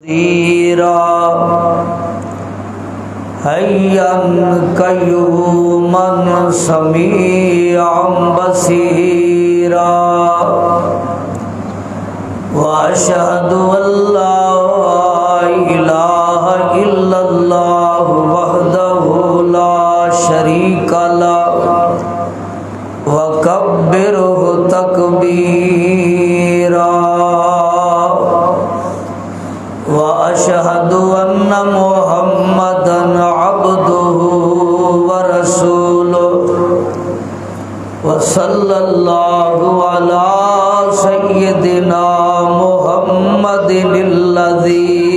نذیرا حیا قیوما سمیعا بصیرا واشہد ان لا الہ الا اللہ وحدہ لا شریک لہ وکبرہ تکبیرا واشهد ان محمدا عبده ورسوله وصلى الله على سيدنا محمد الذي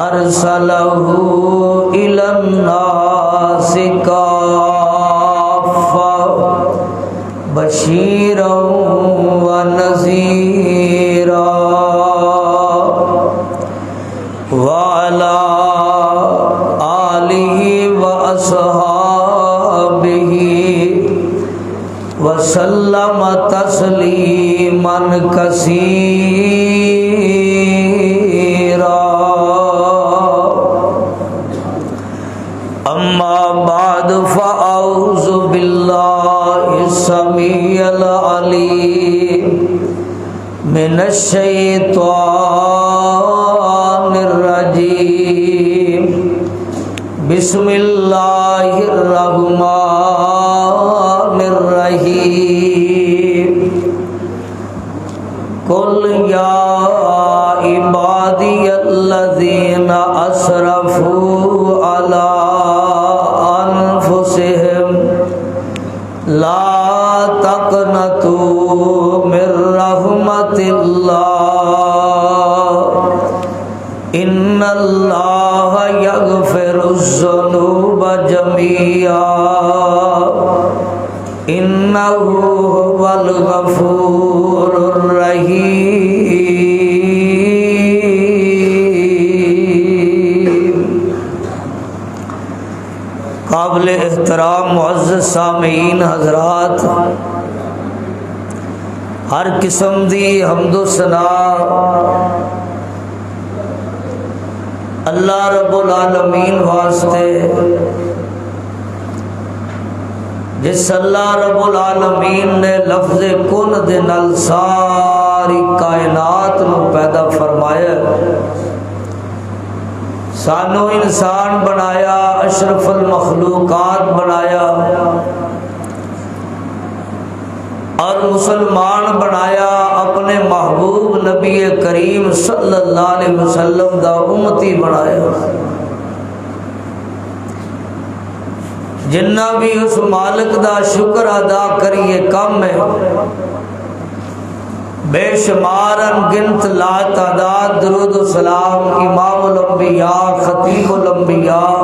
ارسله الى الناس كافة بشيرا ونذيرا وعلى آلہ وأصحابہ وسلم تسلیما کثیرا اما بعد فاعوذ باللہ السمیع العلیم من الشیطان الرجیم بسم اللہ الرحمن الرحیم قل یا عبادی الذین اسرفوا علی انفسهم لا تقنطوا من رحمت اللہ ان اللہ یغفر الذنوب جميعا انہ هو الغفور الرحیم۔ قابل احترام معزز سامعین حضرات، ہر قسم دی حمد و ثنا اللہ رب العالمین واسطے، جس اللہ رب العالمین نے لفظ کن دے نال ساری کائنات نو پیدا فرمایا، سانو انسان بنایا، اشرف المخلوقات بنایا اور مسلمان بنایا، اپنے محبوب نبی کریم صلی اللہ علیہ وسلم دا امتی بنایا۔ جنہ بھی اس مالک دا شکر ادا کریے کم ہے، بے شمار انگنت لا تعداد درود و سلام امام الانبیاء خطیب الانبیاء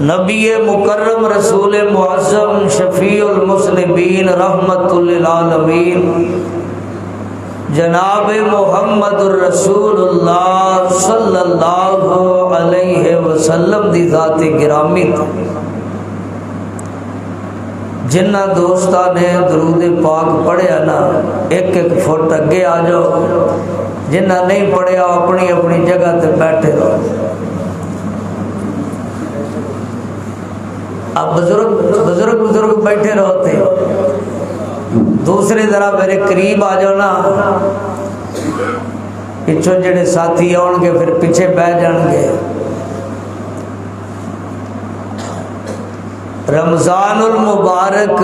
نبی مکرم رسول معظم شفیع المذنبین رحمت للعالمین جناب محمد الرسول اللہ صلی اللہ علیہ وسلم دی ذات گرامی تھا۔ جنہ دوستاں نے درود پاک پڑھیا نا، ایک ایک فٹ اگے آ جاؤ، جنہ نہیں پڑھیا اپنی اپنی جگہ تے بیٹھے رہو۔ اب بزرگ بیٹھے رہتے، دوسرے ذرا میرے قریب آ جاؤ نا، پچھوں جڑے ساتھی آن گے پھر پیچھے بہ جان گے۔ رمضان المبارک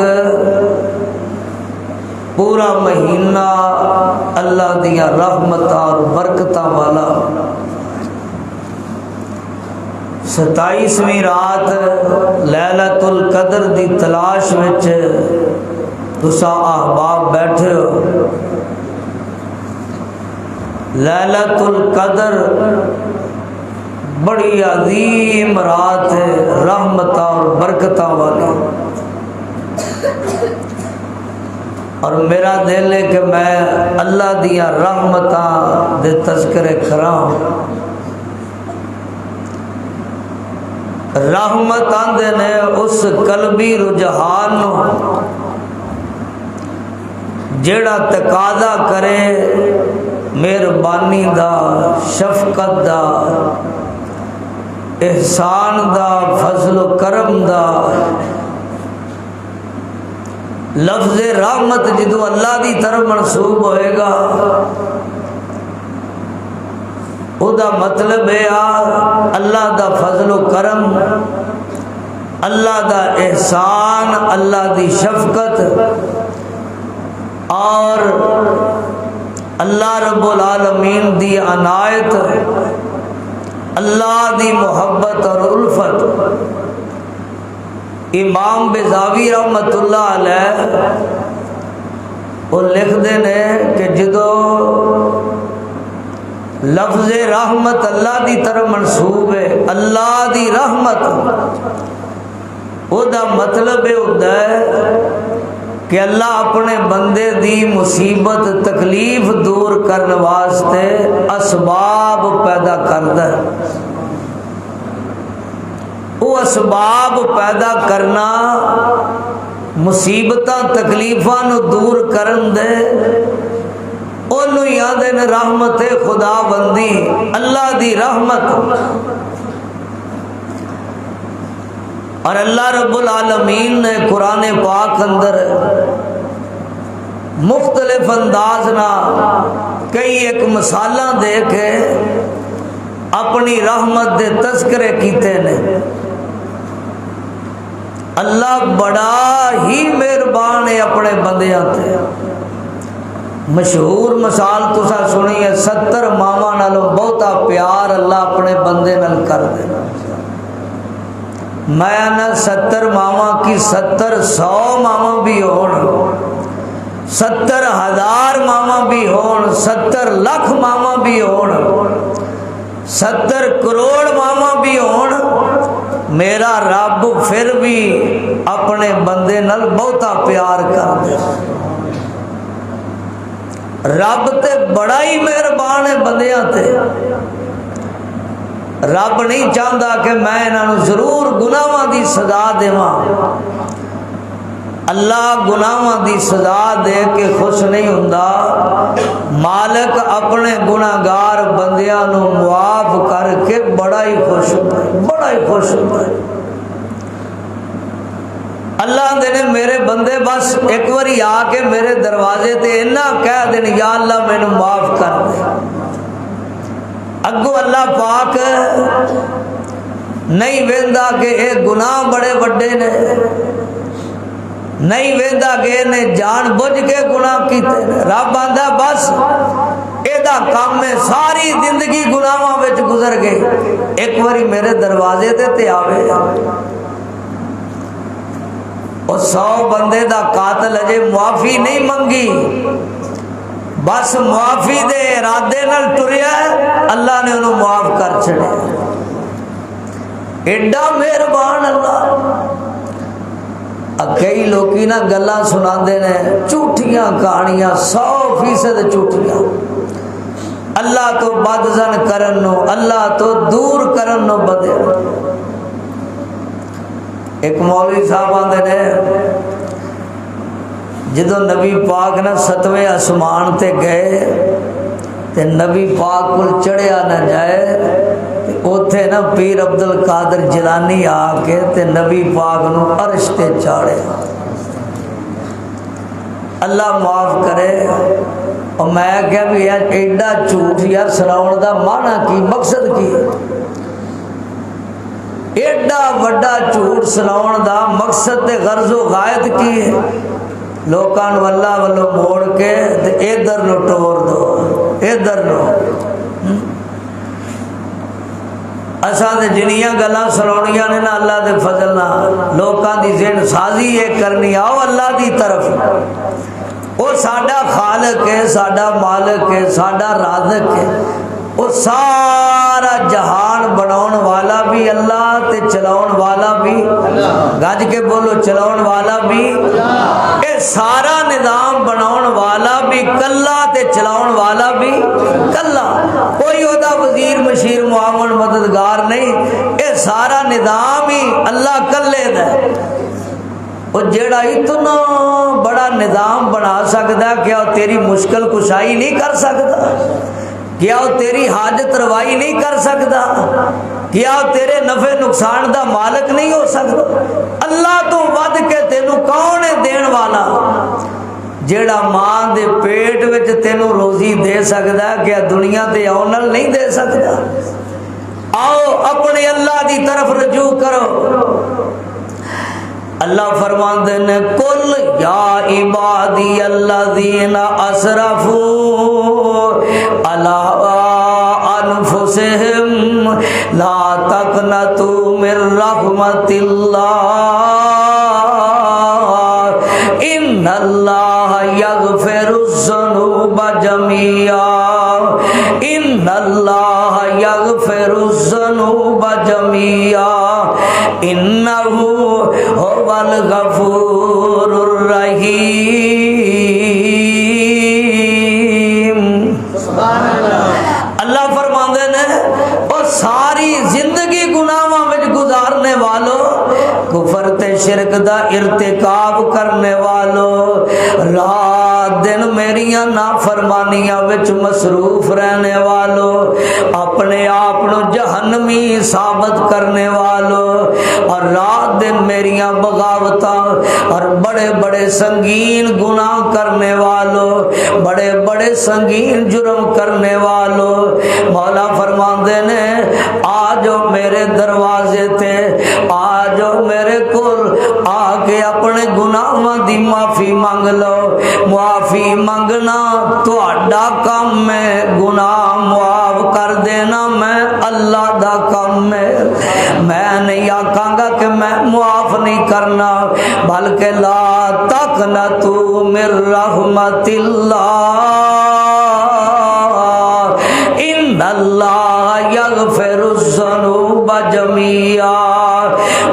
پورا مہینہ اللہ دیا رحمتاں اور برکتاں والا، 27ویں رات لیلۃ القدر دی تلاش وچ تساں احباب بیٹھے ہو۔ لیلۃ القدر بڑی عظیم رات ہے، رحمتاں اور برکتاں والی، اور میرا دل ہے کہ میں اللہ دیا رحمتاں دے تذکرے کراں۔ رحمت آندے نے اس قلبی رجحان جیڑا تقاضا کرے مہربانی دا، شفقت دا، احسان دا، فضل و کرم دا۔ لفظ رحمت جدو اللہ دی طرف منسوب ہوئے گا او دا مطلب ہے اللہ دا فضل و کرم، اللہ دا احسان، اللہ دی شفقت اور اللہ رب العالمین دی عنایت، اللہ دی محبت اور الفت۔ امام بیضاوی رحمت اللہ علیہ وہ لکھتے ہیں کہ جدو لفظ رحمت اللہ دی طرف منسوب ہے، اللہ دی رحمت، وہ دا مطلب ہوتا ہے کہ اللہ اپنے بندے دی مصیبت تکلیف دور کرنے واسطے اسباب پیدا کرتا ہے۔ وہ اسباب پیدا کرنا مصیبتاں تکلیفاں نو دور کرن دے انہوں یاد ہے رحمت خدا بندی، اللہ دی رحمت۔ اور اللہ رب العالمین نے قرآن پاک اندر مختلف انداز نہ کئی ایک مثالاں دے کے اپنی رحمت دے تذکرے کیتے نے۔ اللہ بڑا ہی مہربان ہے اپنے بندیاں تے۔ مشہور مثال تسا سنی ہے، 70 ماواں نالوں بہتا پیار اللہ اپنے بندے نال کر دے۔ میں نہ 70 ماواں کی 70,100 ماواں بھی ہون، 70,000 ماواں بھی ہون، 70 لاکھ ماواں بھی ہون، 70 کروڑ ماواں بھی ہون، میرا رب پھر بھی اپنے بندے نال بہتا پیار کر دے۔ رب تے بڑا ہی مہربان ہے بندیاں تے۔ رب نہیں چاہتا کہ میں انہاں ضرور گناہاں دی سزا دیواں۔ اللہ گناہاں دی سزا دے کے خوش نہیں ہوندا، مالک اپنے گناہگار بندیاں نو معاف کر کے بڑا ہی خوش ہوندا ہے، بڑا ہی خوش ہوندا ہے۔ اللہ دے نے میرے بندے بس ایک باری آ کے میرے دروازے تے اتنا کہہ دین یا اللہ مینوں معاف کر دے، اگو اللہ پاک نہیں ویندا کہ اے گناہ بڑے بڑے نے، نہیں ویندا کہ اے جان بوجھ کے گناہ کیتے نے۔ رب آندا بس ایدا کام میں ساری زندگی گناہاں وچ گزر گئی، ایک باری میرے دروازے تے آوے۔ اور 100 بندے دا قاتل اجے معافی نہیں منگی، بس معافی دے ارادے نال ٹریا، اللہ نے انہوں معاف کر چھڑے۔ ایڈا مہربان اللہ۔ کئی لوگی نا گلاں سناندے نے جھوٹیاں کہانیاں، 100% جھوٹیاں، اللہ تو بدزن کرن نو، اللہ تو دور کرن نو بدے۔ ایک مولوی صاحب آندے نے جدو نبی پاک نے 7ویں آسمان تے گئے تے نبی پاک کو چڑھیا نہ جائے، اوتھے نا پیر عبد القادر جیلانی آ کے تے نبی پاک نو عرش تے چاڑے۔ اللہ معاف کرے۔ اور میں کہا بھی ایڈا جھوٹ یار سناؤن دا معنی کی، مقصد کی؟ ایڈا وڈا جھوٹ سناؤن دا مقصد تے غرض و غایت کی ہے؟ لوکاں نو اللہ والو موڑ کے تے ادھر نو ٹور دو، ادھر نو۔ اساں تے جنیاں گلاں سناونیاں نے نا اللہ دے فضل نال، لوکاں دی ذہن سازی یہ کرنی، آؤ اللہ دی طرف۔ وہ ساڈا خالق ہے، ساڈا مالک ہے، ساڈا رازق ہے، وہ سارا جہان بناؤن والا بھی اللہ تے چلاؤن والا بھی، گج کے بولو چلاؤن والا بھی، اے سارا نظام بناؤن والا بھی کلا تے چلاؤن والا بھی کلا، کوئی ہوتا وزیر مشیر معاون مددگار نہیں، اے سارا نظام ہی اللہ کلے دا۔ اور جیڑا اتنا بڑا نظام بنا سکتا ہے کیا تیری مشکل کشائی نہیں کر سکتا؟ کیا وہ تیری حاجت روائی نہیں کر سکتا؟ کیا وہ تیرے نفع نقصان دا مالک نہیں ہو سکتا؟ اللہ تو ود کے تینوں کون ہے دین والا؟ جیڑا ماں دے پیٹ وچ تینوں روزی دے سکتا ہے، کیا دنیا تے اونل نہیں دے سکتا؟ آؤ اپنے اللہ دی طرف رجوع کرو۔ اللہ فرماندے نے کل یا عبادی الذین اسرفوا علی انفسہم لا تقنطوا من رحمت اللہ ان اللہ یغفر الذنوب جميعا ان اللہ یغفر الذنوب جميعا انہ هو الغفور الرحیم۔ اللہ فرماندے نے اور ساری زندگی گناہاں وچ گزارنے والوں، کفر تے شرک دا ارتکاب کرنے والوں، رات دن میریاں نافرمانیاں وچ مصروف رہنے والوں، اپنے آپ نو جہنمی ثابت کرنے والوں، اور رات دن میریاں بغاوتاں اور بڑے بڑے سنگین گناہ کرنے والوں، بڑے بڑے سنگین جرم کرنے والوں، مولا فرماندے نے آجو میرے دروازے تے، آجو میرے کول آ کے اپنے گناہاں دی معافی مانگ لو۔ معافی منگنا تہاڈا کام ہے، گناہ معاف کر دینا میں اللہ دا کام ہے۔ میں نہیں آکھاں گا کہ میں معاف نہیں کرنا، بلکہ لا تقنطوا من رحمت اللہ ان اللہ یغفر الذنوب جميعا۔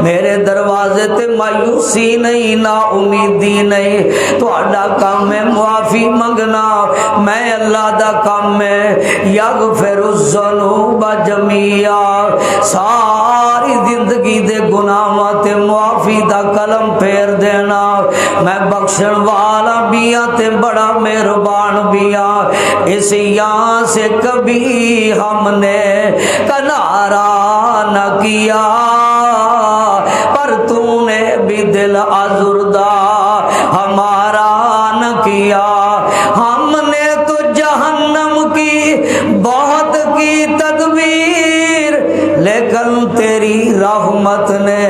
میرے دروازے تے مایوسی نہیں، نا امیدی نہیں، تہاڈا کام ہے معافی منگنا، میں اللہ دا کام ہے یغفر الذنوب جميعا۔ ساری زندگی دے گناہاں تے معافی دا کلم پھیر دینا، میں بخشن والا بھی ہاں تے بڑا مہربان بھی ہاں، اس یہاں سے کبھی ہم نے کنارہ نہ کیا، پر تو نے بھی دل آزردہ ہمارا نہ کیا۔ ہم نے تو جہنم کی بہت کی تدبیر، لیکن تیری رحمت نے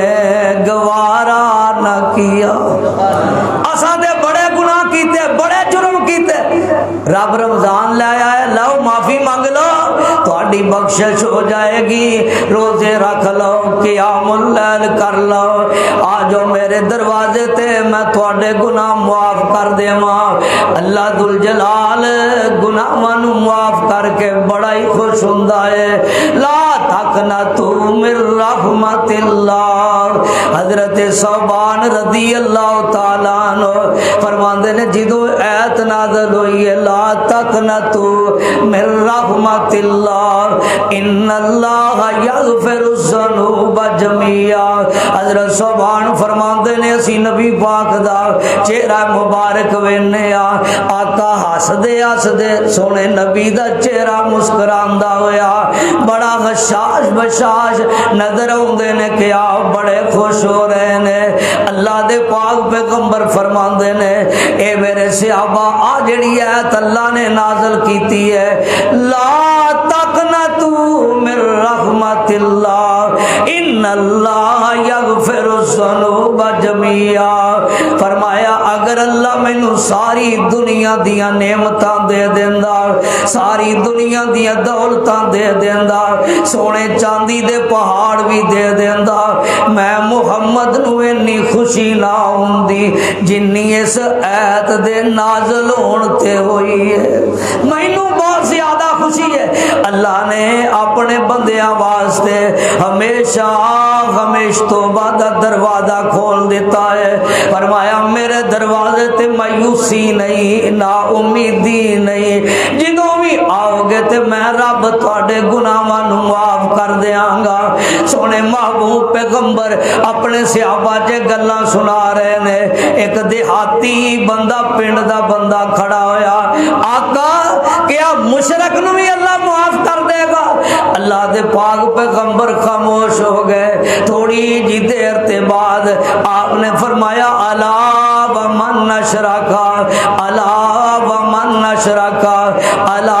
گوارا نہ کیا۔ اساں دے بڑے گناہ کیتے، بڑے جرم کیتے، رب رمضان لے آئے، لو معافی مانگ لو تہاڈی بخشش ہو جائے گی، روزے رکھ لو، قیام اللیل کر لو، آجو میرے دروازے تے میں تہاڈے گناہ معاف کر دیواں۔ اللہ ذوالجلال گناہاں نو معاف کر کے بڑا ہی خوش ہوندا ہے۔ لا تقنطوا من رحمت اللہ۔ حضرت ثوبان رضی اللہ تعالیٰ عنہ فرماندے نے جدوں ایت نازل ہوئی ہے لا تقنطوا من رحمت اللہ ان اللہ یغفر الذنوب جميعا، حضرت ثوبان فرماندے نے اسی نبی پاک دا چہرہ مبارک وینے آقا ہسدے ہسدے سونے نبی دا چہرہ مسکراندا ہویا بڑا غشاش بشاش نظر آوندے نے کہ آپ بڑے خوش ہو رہے نے۔ اللہ دے پاک پیغمبر فرماندے نے اے میرے صحابہ آ جڑی ایت اللہ نے نازل کیتی ہے لا تقنطوا من رحمت اللہ ان اللہ یغفر الذنوب جميعا، فرمایا اگر اللہ مینوں ساری دنیا دیاں نعمتاں دے دیندا، ساری دنیا دیاں دولتاں دے دیندا، سونے چاندی دے پہاڑ بھی دے دیندا، میں محمد نو اتنی خوشی نہ ہوندی جنی اس ایت دے نازل ہون تے ہوئی ہے۔ مینوں بہت زیادہ خوشی ہے، اللہ نے اپنے بندیاں واسطے ہمیشہ ہمیش توبہ دا دروازہ کھول دیتا ہے. فرمایا میرے دروازے تے مایوسی نہیں, نا امیدی نہیں, جدوں بھی آؤ گے تے میں رب تواڈے گناہاں نوں معاف کر دیاں گا. سونے محبوب پیغمبر اپنے صحابہ چ گلاں سنا رہے نے. ایک دیہاتی بندہ پنڈ دا بندہ کھڑا ہویا, آقا کیا مشرک نو بھی اللہ معاف کر دے گا؟ اللہ دے پاک پیغمبر خاموش ہو گئے. تھوڑی جی دیر تے بعد آپ نے فرمایا الا ومن اشرکا, الا ومن اشرکا, الا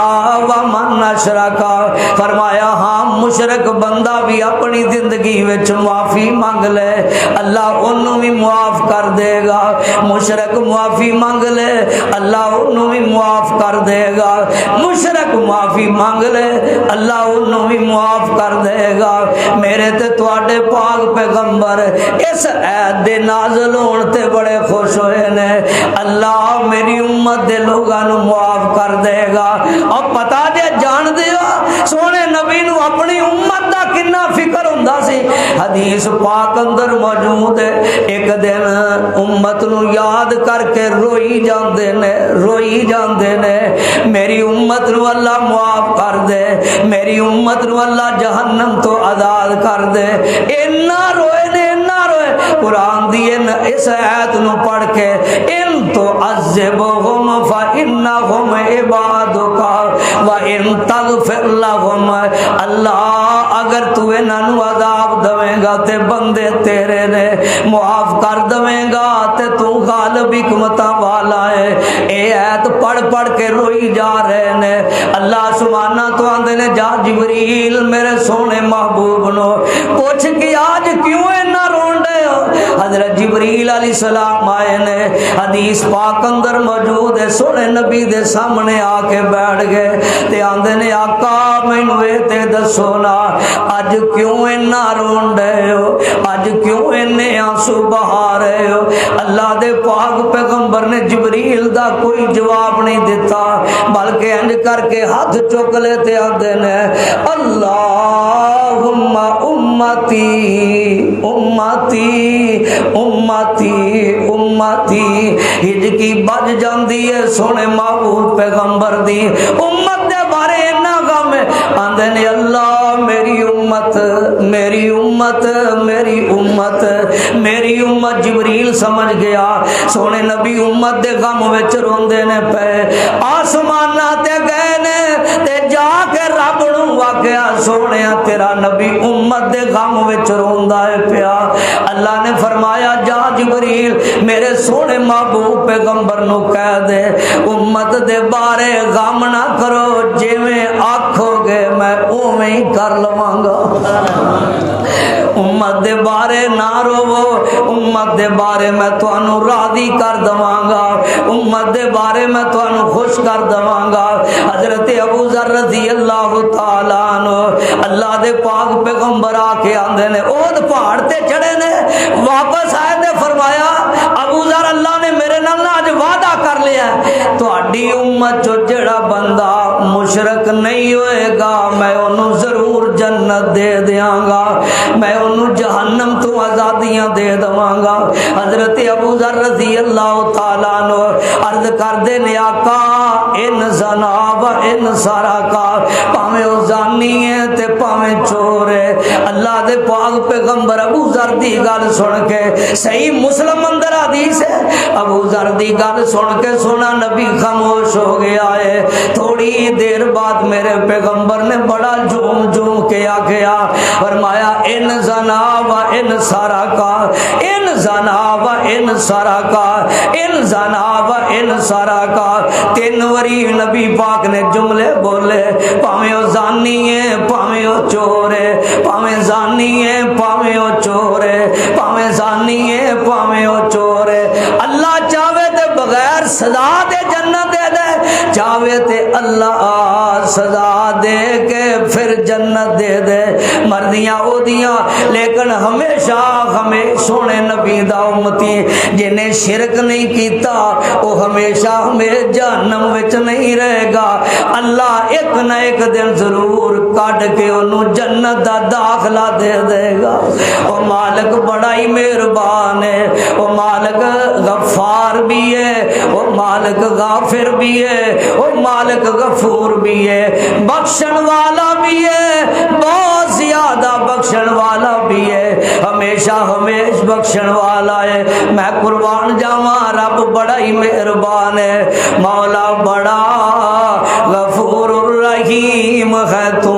ومن اشرکا. فرمایا ہاں مشرک بندہ بھی اپنی زندگی وچ معافی مانگ لے, اللہ انہوں بھی معاف کر دے گا. مشرک معافی مانگ لے, اللہ انہوں بھی معاف کر دے گا. مشرک معافی مانگ لے, اللہ انہوں بھی معاف کر دے گا. میرے تے تواڈے پاک پیغمبر اس عید دے نازل ہون تے بڑے خوش ہوئے نے. اللہ میری امت دے لوگاں نوں معاف کر دے گا. اور پتہ جے جان دیو سونے نبی نوں اپنی امت دا کنا فکر ہوندا سی. حدیث پاک اندر موجود ہے, ایک دن امت نو یاد کر کے روئی جاندے نے, روئی جاندے نے, میری امت نو اللہ معاف کر دے, میری امت نو اللہ جہنم تو آزاد کر دے. اینا روئے نے, اینا روئے. قرآن دی اس آیت نو پڑھ کے ان تو عذبہم فإنہم عبادک وإن تغفر لہم, اللہ اگر تو انہاں نو عذاب دویں گا تے بندے تیرے نے, معاف کر دویں گا تے تو غالب حکمتاں والا ہے. اے آیت پڑھ پڑھ کے روئی جا رہے نے. اللہ سبحانہ تو آندے نے جا جبریل میرے سونے محبوب نو پوچھ کہ آج کیوں اینا رون رہے ہو. حضرت جبریل علیہ السلام آئے نے, حدیث پاک اندر موجود ہے. سونے نبی دے سامنے آ کے بیٹھ گئے تے آندے نے آقا مینوں اے تے دسو نا اج کیوں اینا رون رہے ہو, اج کیوں اینے آنسو بہا رہے ہو. اللہ دے پاک پیغمبر نے جبریل دا کوئی جواب نہیں دیتا, بلکہ انج کر کے ہاتھ چک لے تے آندے نے اللہم امتی امتی امتی امتی. ہجکی بج جاندی ہے سونے محبوب پیغمبر دی امت دے بارے اینا غم ہے. آندے نے اللہ میری امت میری امت میری امت میری امت. جبریل سمجھ گیا سونے نبی امت دے غم وچ روندے نے پے. آسماناں تے گئے نے تے جا کے رب نوں واقعہ سونیا تیرا نبی امت دے غم وچ روندا ہے پیا. اللہ نے فرمایا جا جبریل میرے سونے محبوب پیغمبر نو کہہ دے امت دے بارے غم نہ کرو, جویں آکھو گے میں اوویں ہی کر لواں گا. امت دے بارے نہ روو, امت دے بارے میں تانوں راضی کر دواں گا, امت دے بارے میں تانوں خوش کر دواں گا. حضرت ابو ذر رضی اللہ تعالی عنہ اللہ دے پاک پیغمبر آ کے آندے نے احد پہاڑ تے چڑھے نے, واپس آئے تے فرمایا ابو ذر اللہ نے میرے نال اج وعدہ کر لیا تہاڈی امت چ جڑا بندہ مشرک نہیں ہوئے گا میں انہوں ضرور جنت دے دیاں گا, میں انہوں جہنم تو آزادیاں دے دواں گا. حضرت ابو ذر رضی اللہ تعالیٰ عنہ عرض کر دے نے آقا ان زنا و ان سارا پاویں او زانی ہے تے پاویں چور ہے. اللہ دے پاک پیغمبر ابو ذر دی گل سن کے صحیح مسلم اندر حدیث ہے, ابو ذر دی گل سن کے سونا نبی خاموش ہو گیا ہے. تھوڑی دیر بعد میرے پیغمبر نے بڑا جھوم جھوم کے آگیا فرمایا ان زنا و ان سارا کا, ان زنا و ان سارا کا, ان زنا و ان سارا کا. 3 وری نبی پاک نے جملے بولے, پاویں او زانی ہے پاویں او چور ہے, پاویں زانی ہے پاویں او چور ہے, پاویں زانی ہے پاویں او چور ہے. اللہ چاہے تے بغیر سزا دے جنت دے دے, چاہے تے اللہ سزا دے کے پھر جنت دے دے. مرضیاں او دیاں لیکن ہمیشہ ہمیں سونے نبی دا امتی جنہیں شرک نہیں کیتا وہ ہمیشہ ہمیں جہنم وچ نہیں رہے گا. اللہ ایک نہ ایک دن ضرور کٹ کے انہوں جنت دا داخلہ دے دے گا۔ او مالک بڑا ہی مہربان ہے، او مالک غفار بھی ہے، او مالک غافر بھی ہے، او مالک غفور بھی ہے، بخشن والا بھی ہے، بہت زیادہ بخشن والا بھی ہے، ہمیشہ ہمیش بخشن والا ہے۔ میں قربان جاواں رب بڑا ہی مہربان ہے، مولا بڑا غفور الرحیم ہے، تو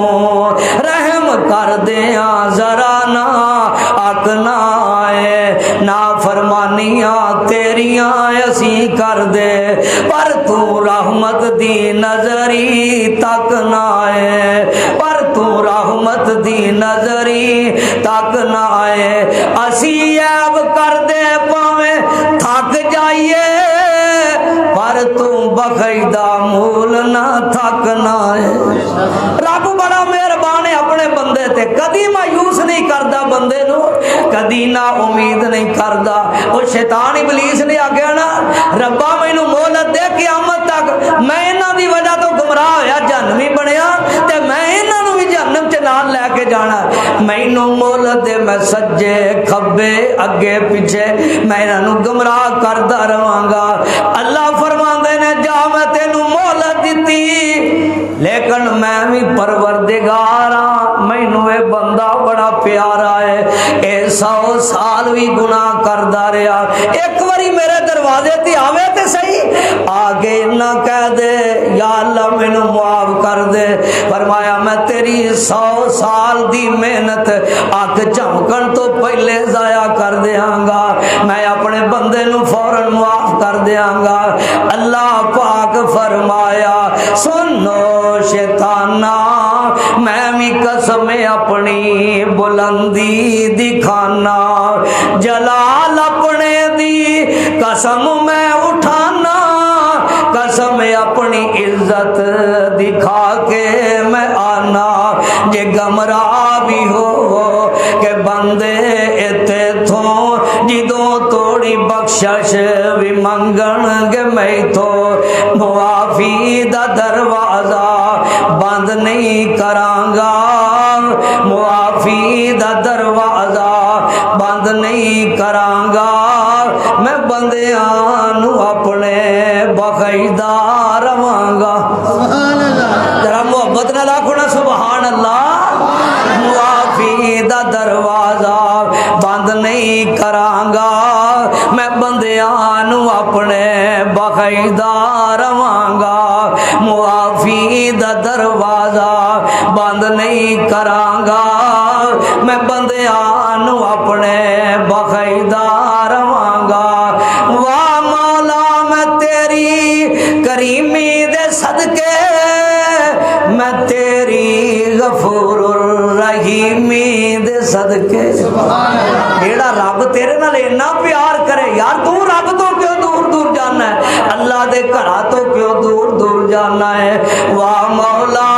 رحم کر دیاں ذرا نہ اکنا ہے، نافرمانیاں تیریاں اسی کر دے، پر تو رحمت دی نظری تک نہ ہے، پر تو رحمت دی نظری تک نہ ہے، اسی عیب کر دے پاویں تھک جائیے، پر تو بخشدہ مول نہ تھکنا ہے۔ رب بڑا مہربان ہے اپنے بندے تے، کدی مایوس نہیں کردا بندے نو، کدی نا امید نہیں کردا۔ وہ شیطان ابلیس نے آگیا نا ربا مینوں مہلت دے قیامت تک، میں انہاں دی وجہ تو گمراہ ہویا جہنمی بنیا تے میں انہاں نو بھی جہنم چ نال لے کے جانا، مینوں مہلت دے، میں سجے کھبے اگے پیچھے میں انہاں نو گمراہ کردا رہاں گا۔ اللہ فرماندے نے جا میں تینوں مہلت دتی، لیکن میں بھی پروردگار ہاں، مینوں اے بندہ بڑا پیارا ہے، اے 100 سال بھی گناہ کردا رہیا، ایک واری میرے دروازے تے آوے تے صحیح، آگے نہ کہہ دے یا اللہ مینوں معاف کر دے۔ فرمایا میں تیری 100 سال دی محنت اک جھمکن تو پہلے ضائع کر دیاں گا، میں اپنے بندے نو فوراً معاف کر دیاں گا۔ اللہ پاک فرمایا سنو شیطانا، میں بھی قسم اپنی بلندی دکھانا، جلال اپنے دی قسم میں اٹھانا، قسم اپنی عزت دکھا کے میں آنا، جے گمراہ بھی ہو کہ بندے اتے تھوں، جدوں توڑی بخشش بھی منگن گے میں تو، معافی دا دروازہ بند نہیں کراں گا، معافی دا دروازہ بند نہیں کراں گا، میں بندیاں نو اپنے بخشدا رہاں گا۔ ذرا محبت نال آکھو نا سبحان اللہ۔ معافی دا دروازہ بند نہیں کراں گا، میں بندیاں نو اپنے بخشدا رہاں گا، معافی دا دروازہ بند نہیں کراں گا، میں بندیاں نو اپنے بخشدا رہاں گا۔ واہ مولا میں تیری کریمی دے صدقے، میں تیری غفور الرحیمی دے صدقے، جیڑا رب تیرے نال اتنا پیار کرے، یار تو رب تو کیوں دور دور جانا ہے، اللہ دے گھراں تو کیوں دور دور جانا ہے۔ واہ مولا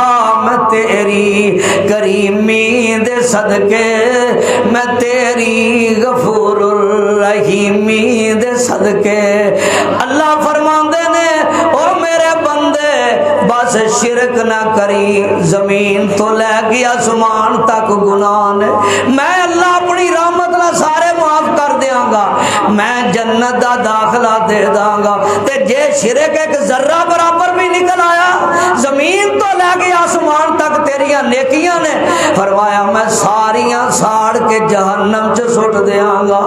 میں تیری کریمی دے صدقے، میں تیری غفور الرحیمی دے صدقے، اللہ فرماندے نے او میرے بندے بس شرک نہ کری، زمین تو لے گیا آسمان تک گناہ نے، میں اللہ اپنی رحمت نہ سارے معاف کر دیاں گا، میں جنت دا داخلہ دے داں گا، تے جے شرک ایک ذرہ برابر بھی نکل آیا، زمین تو لے گیا آسمان تک تیریاں نیکیاں نے، فرمایا میں ساریاں ساڑ کے جہنم چ سٹ دیاں گا،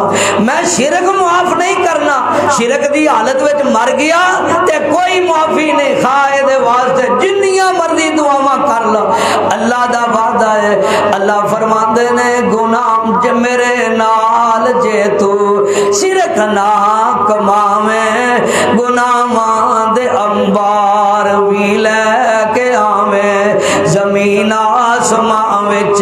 میں شرک معاف نہیں کرنا، شرک دی حالت وچ مر گیا تے کوئی معافی نہیں، خواہ دے واسطے جنیاں مرضی دعاواں کر لو، اللہ دا وعدہ ہے۔ اللہ فرماندے نے گناہ جے میرے نال جے تو شرک نہ کماویں، گناہاں دے انبار بھی لے کے آویں، زمین آسمان وچ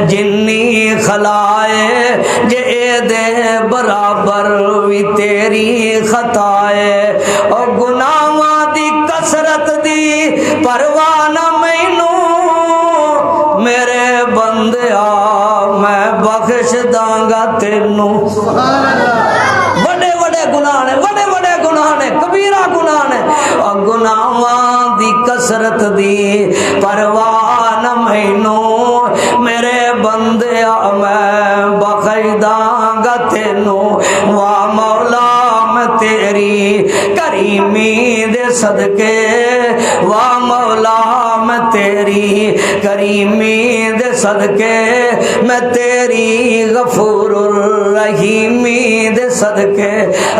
جنی خلائے، جے اے دے برابر بھی تیری خطائے، اور گناہاں دی کثرت دی پرواہ نہ مینوں، میرے بندیا میں بخش داں گا تینوں۔ بڑے بڑے گناہ نے، بڑے بڑے گناہ نے، کبیرہ گناہ نے، اور گناہاں دی کثرت دی پرواہ نہ مینو میرے بندیا میں بخشداں گا تینو وا مولا میں تیری کریمی دے صدقے وا مولا میں تیری کریمی دے صدقے میں تیری غفور الرحیمی دے صدقے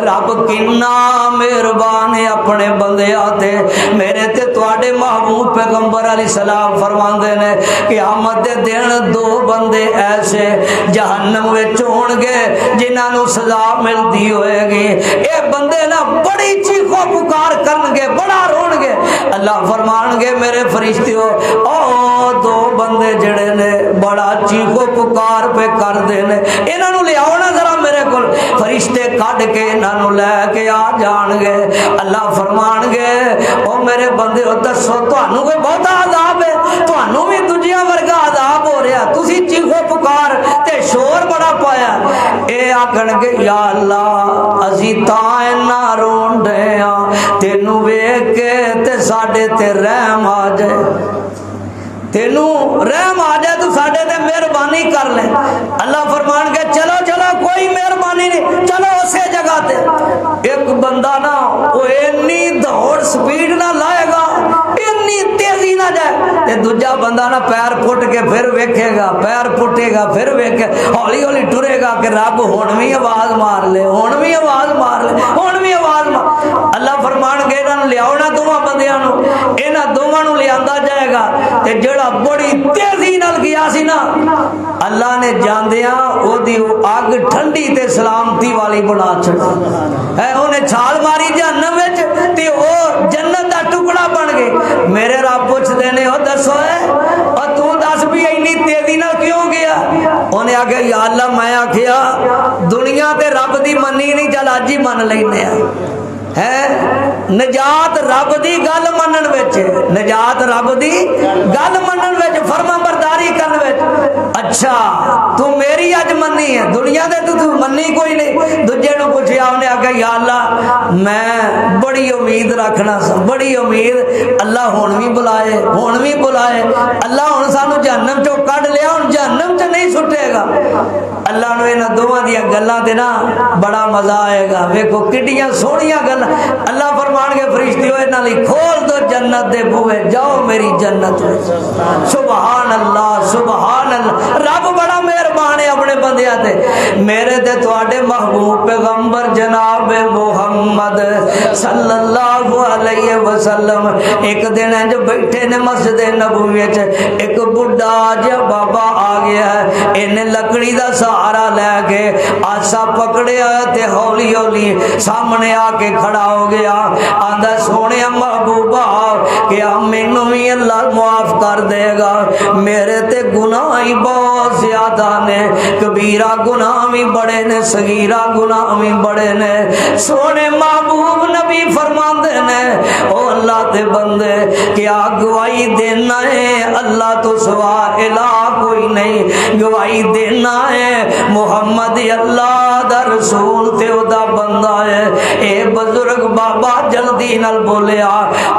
رب کنا مہربان ہے اپنے بندیاں تے میرے تے تواڈے محبوب پیغمبر علیہ السلام فرماندے نے قیامت دے دن دو بندے ایسے جہنم وچ ہون گے جنہاں نوں سزا ملدی ہوئے گی اے بندے نا بڑی چیخو پکار کرن گے بڑا رون گے اللہ فرمان گے میرے فرشتیو او دو بندے جڑے نے بڑا چیخو پکار پہ کر دے نے انہاں نوں لے آؤ نا ذرا میرے کول فرشتے کڈ کے انہاں نوں لے کے آ جان گے اللہ فرمان گے او میرے بندے دسو تانوں کوئی بہتا عذاب ہے تانوں بھی دجیاں ورگا عذاب ہو رہا تسی چیخو پکار تے شور بڑا پایا اے آکھن گے یا اللہ اسی تاں نہ رون دے ہاں تینوں ویکھ کے تے ساڈے تے رحم آ جائے تینوں رحم آ جائے تو ساڈے تے مہربانی کر لے اللہ فرمان کے چلو چلو کوئی مہربانی نہیں چلو اسی جگہ تے ایک بندہ نا وہ اتنی دوڑ سپیڈ نہ لائے گا اتنی تیزی نہ جائے تے دوجا بندہ نا پیر پھٹ کے پھر ویکھے گا پیر پھٹے گا پھر ویکھے ہولی ہولی ٹرے گا کہ رب ہن بھی آواز مار لے ہن بھی آواز مار لے ہن بھی آواز مار اللہ فرمان کے انہاں لیاؤ نا دوواں بندیاں نوں انہاں دوواں نوں لیاندا جائے گا تے جڑا بڑی تیزی نال گیا سی نا اللہ نے جاندیاں او دی اگ ٹھنڈی تے سلامتی والی بنا چھڑا ہے انہیں چھال ماری جہنم وچ تے او جنت دا ٹکڑا بن گئے میرے رب پوچھ دینے ہو دسو ہے اور تو دس بھی اینی تیزی نال کیوں گیا انہیں آکھیا یا اللہ میں آکھیا دنیا تے رب دی منی نہیں چل اج ہی من لینے ہے نجات رب دی گل منن وچ نجات رب دی گل منن وچ فرما برداری کرن وچ اچھا تو میری اج منی ہے دنیا دے تو منی کوئی نہیں دوجے نو پوچھیا انہیں آکھیا یا اللہ میں بڑی امید رکھنا سا بڑی امید اللہ ہن بھی بلائے اللہ ہن سانو جہنم چوں کڈ لیا ہن جہنم چ نہیں سٹے گا اللہ نو انہاں دوواں دیاں گلاں تے نا بڑا مزہ آئے گا ویکھو کڈیاں سونیاں گلاں اللہ فرمان کے فرشتیوں انہاں لئی کھول دو جنت دے بوئے جاؤ میری جنت سبحان اللہ رب بڑا مہربان ہے اپنے بندیاں تے میرے تے تواڈے محبوب پیغمبر جناب محمد صلی اللہ علیہ وسلم ایک دن انج بیٹھے نے مسجد نبوی وچ ایک بڈھا جا بابا آ گیا ہے ان لکڑی دا سہارا لے کے آسا پکڑیا تے ہولی ہولی سامنے آ کے کھڑا ہو گیا آندا سونے محبوبہ کیا مینوں بھی اللہ معاف کر دے گا میرے تے گناہ ہی بہت زیادہ نے کبیرہ گناہ بھی بڑے نے صغیرہ گناہ بھی بڑے نے سونے محبوب نبی فرماندے نے او اللہ تے بندے کیا گواہی دینا ہے اللہ تو سوا الہ کوئی نہیں گواہی دینا ہے محمد اللہ دا رسول تے او دا بندہ ہے اے بزرگ بابا جلدی نال بولیا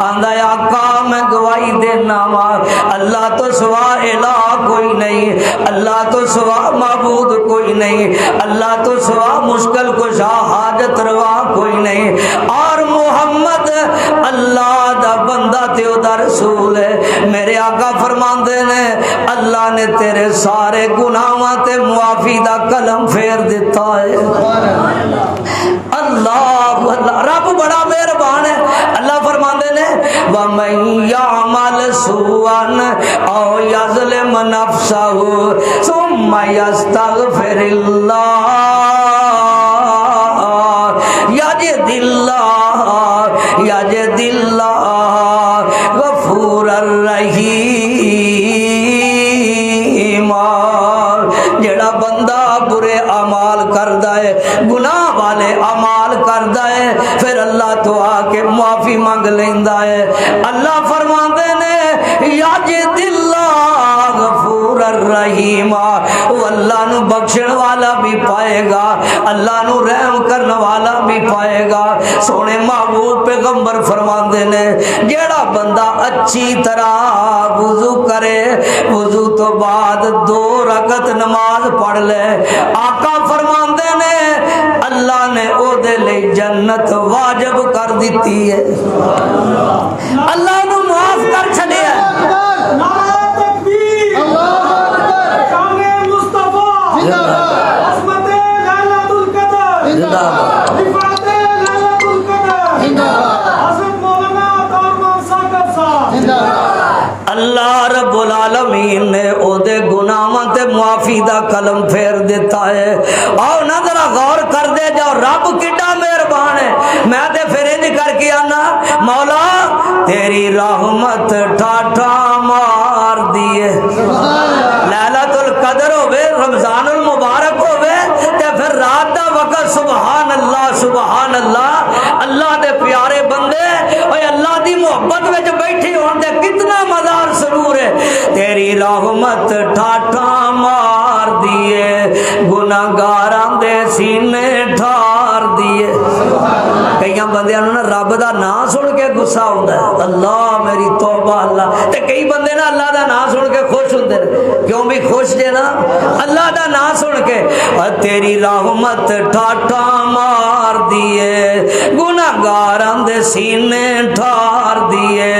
آندا آقا میں گواہی دینا وا اللہ تو سوا الہ کوئی نہیں اللہ تو سوا معبود کوئی نہیں اللہ تو سوا مشکل کشا حاجت روا کوئی نہیں اور محمد اللہ دا بندہ تے او دا رسول ہے میرے آقا فرماندے نے اللہ نے تیرے سارے گناہاں تے معافی دا قلم پھیر دیتا ہے اللہ رب بڑا مہربان ہے اللہ فرماندے نے وَمَن يَعْمَلْ سُوءًا أَوْ يَظْلِمْ نَفْسَهُ ثُمَّ يَسْتَغْفِرِ يَجِدِ اللَّهَ غَفُورًا رَحِيمًا جڑا بندہ برے اعمال کردا ہے گناہ والے اعمال کردا ہے پھر اللہ تو آ کے معافی مانگ لیندا ہے اللہ فرماندے نے یجد اللہ غفور الرحیم واللہ اللہ نو بخشن والا بھی پائے گا، اللہ نو رحم کرن والا بھی پائے گا۔ سونے محبوب پیغمبر فرماندے نے جیڑا بندہ اچھی طرح وضو کرے، وضو تو بعد 2 رکعت نماز پڑھ لے، آقا فرماندے نے اللہ نے او دے لئی جنت واجب کر دیتی ہے، اللہ نو معاف کر چھڑیا ہے۔ اللہ رب العالمین نے او دے گناہاں تے معافی دا قلم پھیر دیتا ہے۔ آؤ نہ ذرا غور کر دے جاؤ رب کڈا مہربان ہے۔ میں تے پھر انج کر کے آنا مولا تیری رحمت ٹھاٹھا مار دیے، لیلۃ القدر ہوے رمضان المبارک ہوے تے پھر رات دا وقت سبحان اللہ سبحان اللہ، اللہ دے پیارے بندے اوے اللہ دی محبت وچ بیٹھے ہون دے کتنا مزہ اور سرور ہے۔ تیری رحمت ٹھاٹھا مار دیے، گناہگاراں دے سینے ٹھار دیے۔ کئی بندیاں نوں رب دا نام سن کے غصہ ہوندا ہے، اللہ میری توبہ اللہ، تے کئی بندے نا اللہ دا نام سن کے خوش ہوندے نے، کیوں بھی خوش جے نا اللہ دا نام سن کے۔ اور تیری رحمت ٹھاٹھا مار دیے، گناہگاراں دے سینے ٹھار دیے،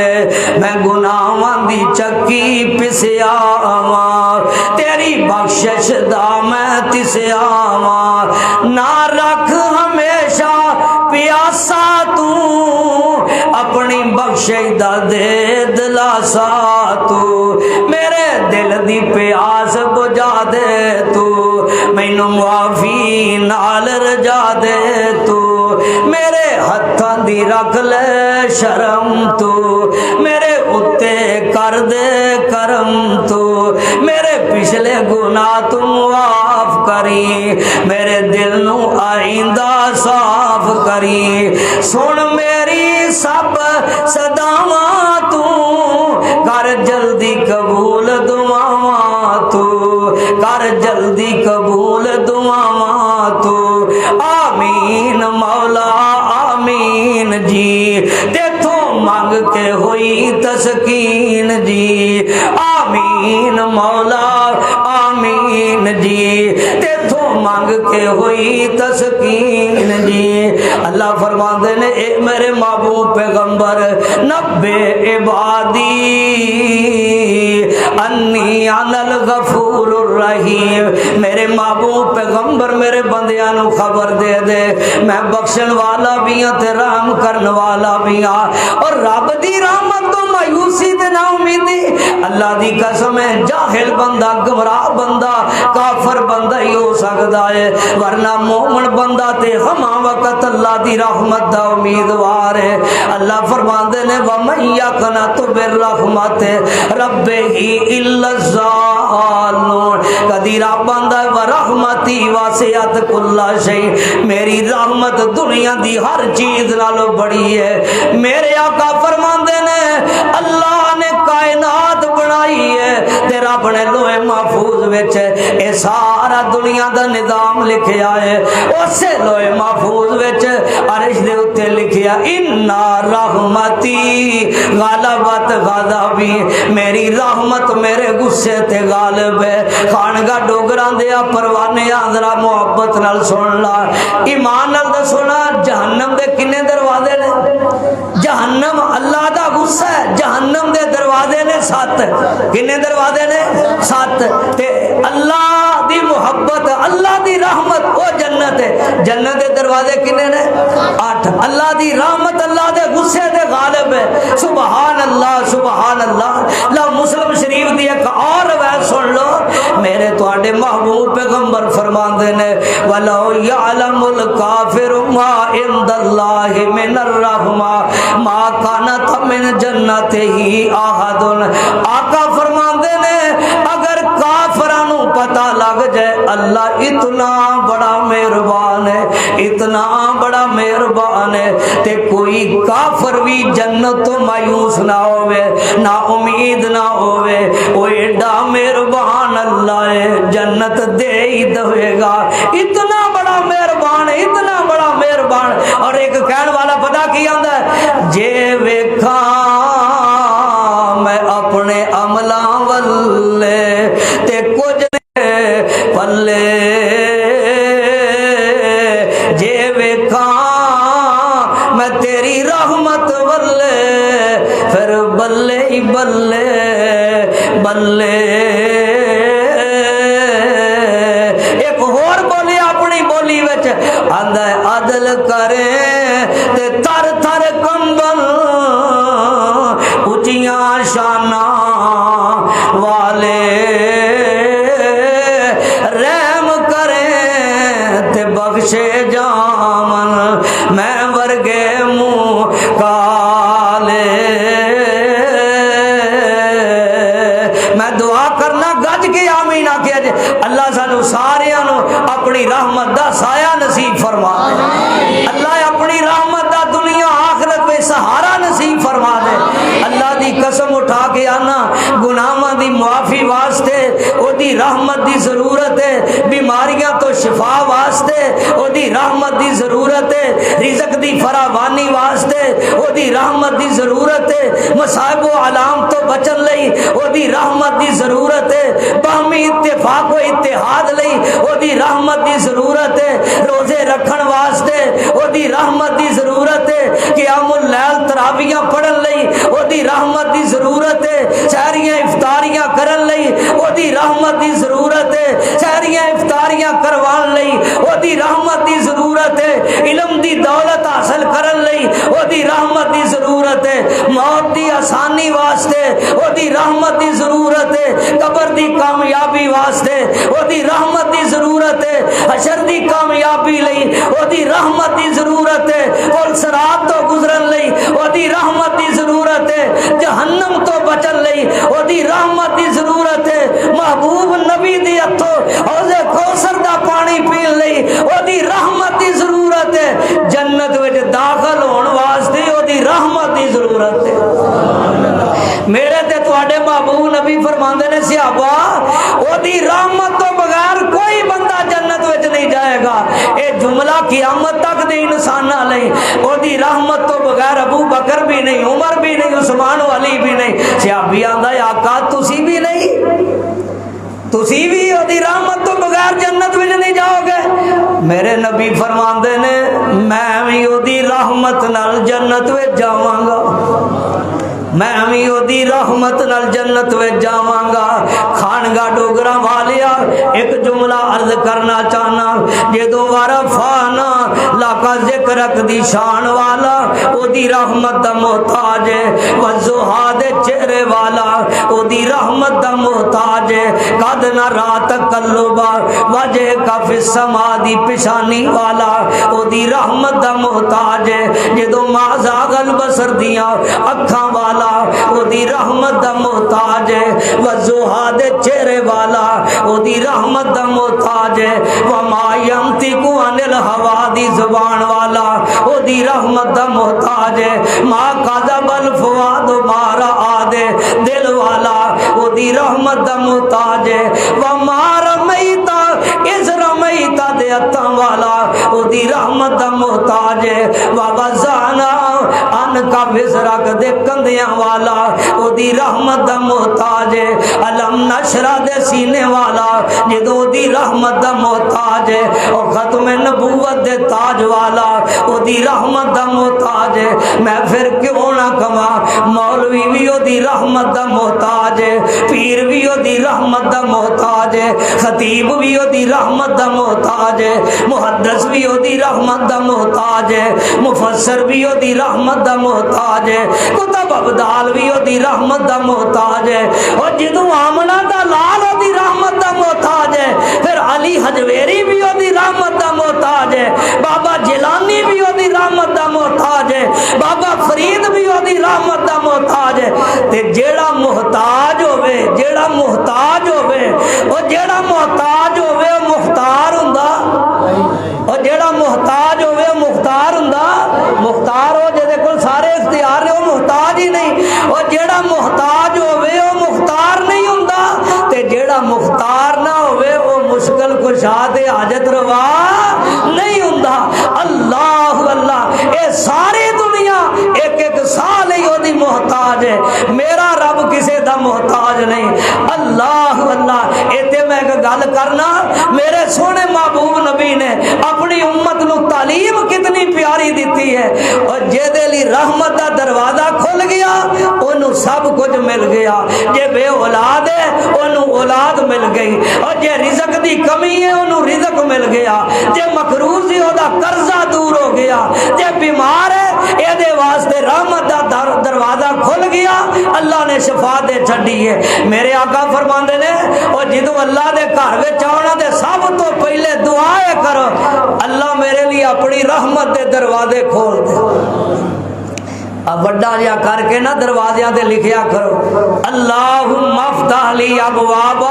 میں گناہاں دی چکی پسیا آواں، تیری بخشش دا میں تسیا آواں، نہ رکھ ہمیشہ پیاسا تو اپنی بخشش دا دے دلاسا تو، میرے دل دی پیاس بجھا دے تو، مینوں معافی نال رجا دے تو، میرے ہتھاں دی رکھ لے شرم تو، میرے اتے کر دے کرم تو، میرے پچھلے گناہ تو معاف کری، میرے دل نو آئندہ صاف کری، سن میری سب صداواں تو، کر جلدی قبول دعاواں تو، کر جلدی قبول دعاواں تو، آمین مولا آمین جی، تیتھوں مانگ کے ہوئی تسکین جی، آمین مولا آمین جی، تیتھوں مانگ کے ہوئی تسکین جی۔ اللہ فرماندے نے اے میرے محبوب پیغمبر نبے عبادی انی انا الغفور الرحیم، میرے محبوب پیغمبر میرے بندیاں نو خبر دے دے میں بخشن والا بھی ہاں تے رحم کرن والا بھی ہاں، اور رب دی رحمت تو مایوسی تے نا امیدی، اللہ دی قسم ہے جاہل بندہ گمراہ بندہ کافر بندہ ہی ہو سکتا ہے، ورنہ مومن بندہ تے ہما وقت اللہ دی رحمت دا امیدوار ہے۔ اللہ فرماندے نے وَمَن يَقْنَطُ بِالرَّحْمَتِ رَبِّهِ إِلَّا الضَّالُّونَ، کدی رب آندا وَرَحْمَتِي وَاسِعَتْ كُلَّ شَيْءٍ، میری رحمت دنیا دی ہر چیز نالوں بڑی ہے۔ میرے آقا فرماندے نے اللہ نے کائنات بنائی ہے تے رب نے لوہے محفوظ وچ اے سارا دنیا دا نظام لکھیا ہے، اسے لوہے محفوظ وچ عرش دے اوتے لکھیا اِنَّا رحمتی غلبت غضبی، میری رحمت میرے غصے تے غالب ہے۔ خانگاہ ڈوگراں دیا پروانے ذرا محبت نال سن لا، ایمان نال دے سنا جہنم دے کنے دروازے نے؟ جہنم اللہ دا غصہ ہے، جہنم دے دروازے نے 7، کنے دروازے نے 7، تے اللہ دی محبت اللہ دی رحمت وہ جنت ہے، جنت دے دروازے کنے نے 8، اللہ دی رحمت اللہ دے غصے دے غالب ہے، سبحان اللہ سبحان اللہ۔ لا مسلم شریف دی ایک اور روایت سن لو، میرے تواڈے محبوب پیغمبر فرماندے نے وَلَوْ يَعْلَمُ الْكَافِرُ مَا عِندَ اللَّهِ مِنَ الرَّحْمَةِ مَا كَانَتْ مِنْ جَنَّتِهِ أَحَدٌ، آقا فرماندے نے اگر کافرانو پتہ لگ جائے اللہ اتنا بڑا مہربان ہے، اتنا بڑا مہربان ہے، تے کوئی کافر بھی جنت تو مایوس نہ ہوئے، نا امید نہ ہوئے، وہ ایڈا مہربان اللہ اللہ جنت دے ہی دے گا، اتنا بڑا مہربان ہے، اتنا بڑا مہربان۔ اور ایک کہن والا پتا کی آندا ہے، جے ویکھاں میں اپنے عملاں ولے تے کچھ پلے، جے ویکھاں میں تیری رحمت ولے پھر بلے ہی بلے بلے۔ ایک اور بولی اپنی بولی وچ آندا ہے، عدل کرے تے تر تر کمبل اچیاں شاناں والے، رحم کرے تے بخشے جامن میں ورگے منہ کالے۔ میں دعا کرنا گج کے آمین آکھیا جے اللہ سانو ساریاں نو اپنی رحمت دا سایہ نصیب فرما دے، اللہ اپنی رحمت دا دنیا آخرت میں سہارا نصیب فرما دے۔ اللہ دی قسم اٹھا کے آنا، گناہاں دی معافی واسطے او دی رحمت دی ضرورت ہے، بیماریاں تو شفا واسطے او دی رحمت دی ضرورت ہے، رزق دی فراوانی واسطے او دی رحمت دی ضرورت ہے، مصائب و علام تو بچن لئی او دی رحمت دی ضرورت ہے، باہمی اتفاق و اتحاد لئی او دی رحمت دی ضرورت ہے، روزے رکھن واسطے او دی رحمت دی ضرورت ہے، قیام اللیل تراویحاں پڑھن لئی او دی رحمت دی ضرورت ہے، سحریاں افطاریاں کرن لئی او دی رحمت دی ضرورت ہے، سحریاں افطاریاں کروان لئی او دی رحمت دی ضرورت ہے، علم دی دولت حاصل کرن لئی او دی رحمت دی ضرورت ہے، موت دی آسانی واسطے او دی رحمت دی ضرورت ہے، قبر دی کامیابی واسطے او دی رحمت دی ضرورت ہے، حشر دی کامیابی لئی او دی رحمت دی ضرورت ہے، پل صراط تو گزرن لئی او دی رحمت دی ضرورت ہے، جہنم تو بچن لئی او دی رحمت دی ضرورت ہے، محبوب نبی دی ہتھوں حوض کوثر دا پانی پین لئی او دی رحمت دی ضرورت ہے، جنت وچ داخل ہون واسطے او دی رحمت دی ضرورت ہے۔ میرے تے تواڈے محبوب نبی فرماندے نے صحابہ او دی رحمت تو بغیر کوئی بندہ جنت وچ نہیں جائے گا، اے جملہ قیامت تک دے انساناں لئی، او دی رحمت تو بغیر ابو بکر بھی نہیں، عمر بھی نہیں، عثمان و علی بھی نہیں۔ صحابی آندا ہے آقا تسی بھی نہیں، تسی بھی او دی رحمت تو بغیر جنت وچ نہیں جاؤ گے؟ میرے نبی فرماندے نے میں بھی او دی رحمت نال جنت وچ جاواں گا، میں بھی او دی رحمت نال جنت وچ جاواں گا۔ خانگاہ ڈوگرا والیا ایک جملہ عرض کرنا چاہنا، جدوں وارفانا لاکا ذکر رکھ دی شان والا او دی رحمت دا محتاج ہے، وضحا دے چہرے والا او دی رحمت دا محتاج ہے، قد نہ رات قلبا وجہ کا فی السما دی پشانی والا او دی رحمت دا محتاج ہے، جدوں مازا البصر دیاں اکھاں والا او دی رحمت دا محتاج ہے، وضحا دے چہرے والا او دی رحمت دا محتاج ہے، وما ینطق عن الہوی دی زبان والا او دی رحمت دا محتاج ہے، ما کذب الفؤاد ما رأى دل والا او دی رحمت دا محتاج ہے، وما رمیت اذ رمیت دے ہتھاں والا او دی رحمت دا محتاج ہے، ووضعنا عنک وزرک دے کندیاں والا او دی رحمت دا محتاج ہے، علم نشرح دے سینے والا جدوں دی رحمت دا محتاج ہے، اور ختم نبوت دے تاج والا او دی رحمت دا محتاج ہے۔ میں پھر کیوں نہ کہاں مولوی بھی او دی رحمت دا محتاج ہے، پیر بھی او دی رحمت دا محتاج ہے، خطیب بھی او دی رحمت دا محتاج ہے، محدث بھی او دی رحمت دا محتاج ہے، مفسر بھی او دی رحمت دا محتاج ہے، کتب ابدال بھی او دی رحمت دا محتاج ہے، اور جدوں آمنہ دا لال او دی رحمت دا محتاج ہے، پھر علی حجویری بھی او دی رحمت دا محتاج ہے، بابا جیلانی بھی او دی رحمت دا محتاج ہے، بابا فرید بھی او دی رحمت دا محتاج ہے۔ تے جیڑا محتاج ہوئے، جیڑا محتاج ہوئے، اور جیڑا محتاج ہوئے وہ مختار ہوندا، اور جیڑا محتاج ہوئے وہ مختار ہوندا، مختار ہو جے کول سارے اختیار نے وہ محتاج ہی نہیں، اور جیڑا محتاج ہوئے وہ مختار نہیں ہوندا، تے جیڑا مختار کشا تے حاجت روا نہیں ہوندا. اللہ اللہ اے ساری دنیا ایک ایک سال ہی دی محتاج ہے. میرا رب کسے دا محتاج نہیں. اللہ اللہ ایتھے میں ایک گل کرنا, میرے سونے محبوب نبی نے اپنی امت نو تعلیم کتنی پیاری دیتی ہے, اور جے لی رحمت دا دروازہ کھل گیا انہوں سب کچھ مل گیا. جے بے اولاد ہے انہوں اولاد مل گئی, اور جے رزق دی کمی ہے انہوں رزق مل گیا, جے مقروض ہے دا قرضہ دور ہو گیا, جے بیمار ہے اے دے واسطے رحمت دا دروازہ کھل گیا, اللہ نے شفا دے چھڈی ہے. میرے آقا فرماندے نے اور جدوں اللہ دے گھر وچ آونا تے سب تو پہلے دعا کرو, اللہ میرے لیے اپنی رحمت دے دروازے کھول دے. بڑا جا کر کے نا دروازیاں تے لکھیا کرو اللہم افتح لی ابواب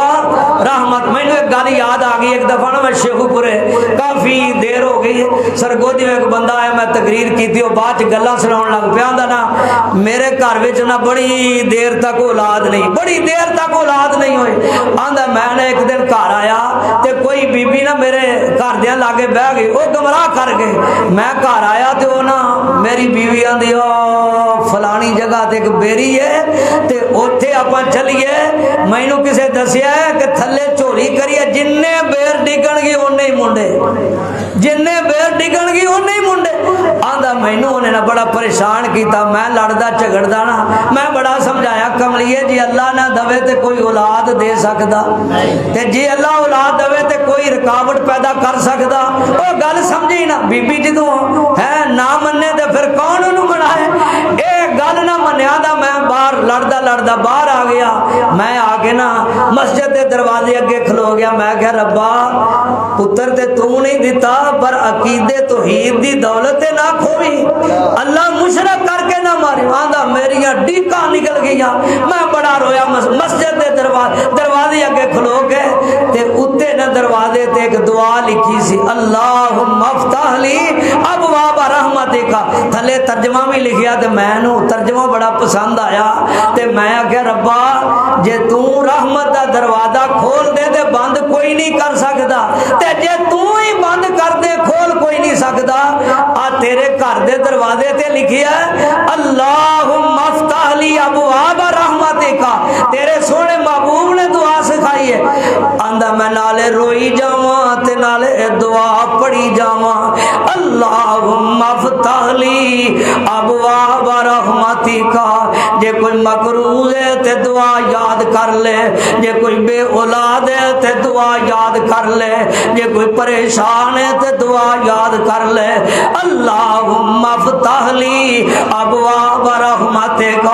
رحمت. میں نے ایک گل یاد آ گئی, ایک دفعہ نا میں شیخو پورے کافی دیر ہو گئی سرگودی میں ایک بندہ آیا, میں تقریر کی تھی, وہ بعد گلاں سناؤن لگ پیا آندا نا میرے گھر وچ نا بڑی دیر تک اولاد نہیں, بڑی دیر تک اولاد نہیں ہوئی. آندا میں نے ایک دن گھر آیا تے کوئی بی بی نا میرے گھر دیاں لاگے بہ گئی, وہ گمراہ کر گئے. میں گھر آیا تے وہ نا میری بیوی آندی فلانی جگہ تے ایک بیری ہے تے اوتھے آپاں چلیے, مینوں کسے دسیا ہے کہ تھلے چوری کریے, جننے بیر ڈگن گی اونے ہی منڈے, جننے بیر ڈگن گی اونے ہی منڈے. آندا مینوں انہیں نا بڑا پریشان کیتا, میں لڑدا جھگڑدا نا, میں بڑا سمجھایا کملیے جی اللہ نہ دوے تے کوئی اولاد دے سکدا, تے جی اللہ اولاد دوے تے کوئی رکاوٹ پیدا کر سکدا. او گل سمجھی نا بی بی جدوں ہے نہ مننے تے پھر کون انہوں منائے. اے گل نہ منیا دا میں باہر لڑدا باہر آ گیا. میں آ کے نا مسجد دے دروازے اگے کھلو گیا. میں کہا ربا پتر تے تو نہیں دیتا پر عقیدے توحید دی دولت نہ کھوئی, اللہ مشرک کر کے نہ ماری. آندا میریاں ڈیکاں نکل گئیاں. میں بڑا رویا. مسجد دے دروازے اگے کھلو گئے تے اتے نہ دروازے تے ایک دعا لکھی سی اللہم افتح لی ابواب رحمتک. تھلے ترجمہ بھی لکھیا تے میں نو ترجمہ بڑا پسند آیا تے میں آخیا ربا جے تو رحمت دا دروازہ کھول دے تے بند کوئی نہیں کر سکدا, تے جے تو ہی بند کر دے کھول کوئی نہیں سکدا. آ تیرے گھر دے دروازے تے لکھیا ہے اللہم افتح لی ابواب رحمتک. تیرے سونے محبوب نے دعا سکھائی ہے. آندا میں نالے روئی جاواں تے نالے دعا پڑھی جاواں اللہم افتح لی ابواب رحمتک. جے کوئی مقروض ہے تے دعا یاد کر لے, جے کوئی بے اولاد ہے تے دعا یاد کر لے, جے کوئی پریشان ہے تے دعا یاد کر لے اللہم افتح لی ابواب رحمتک.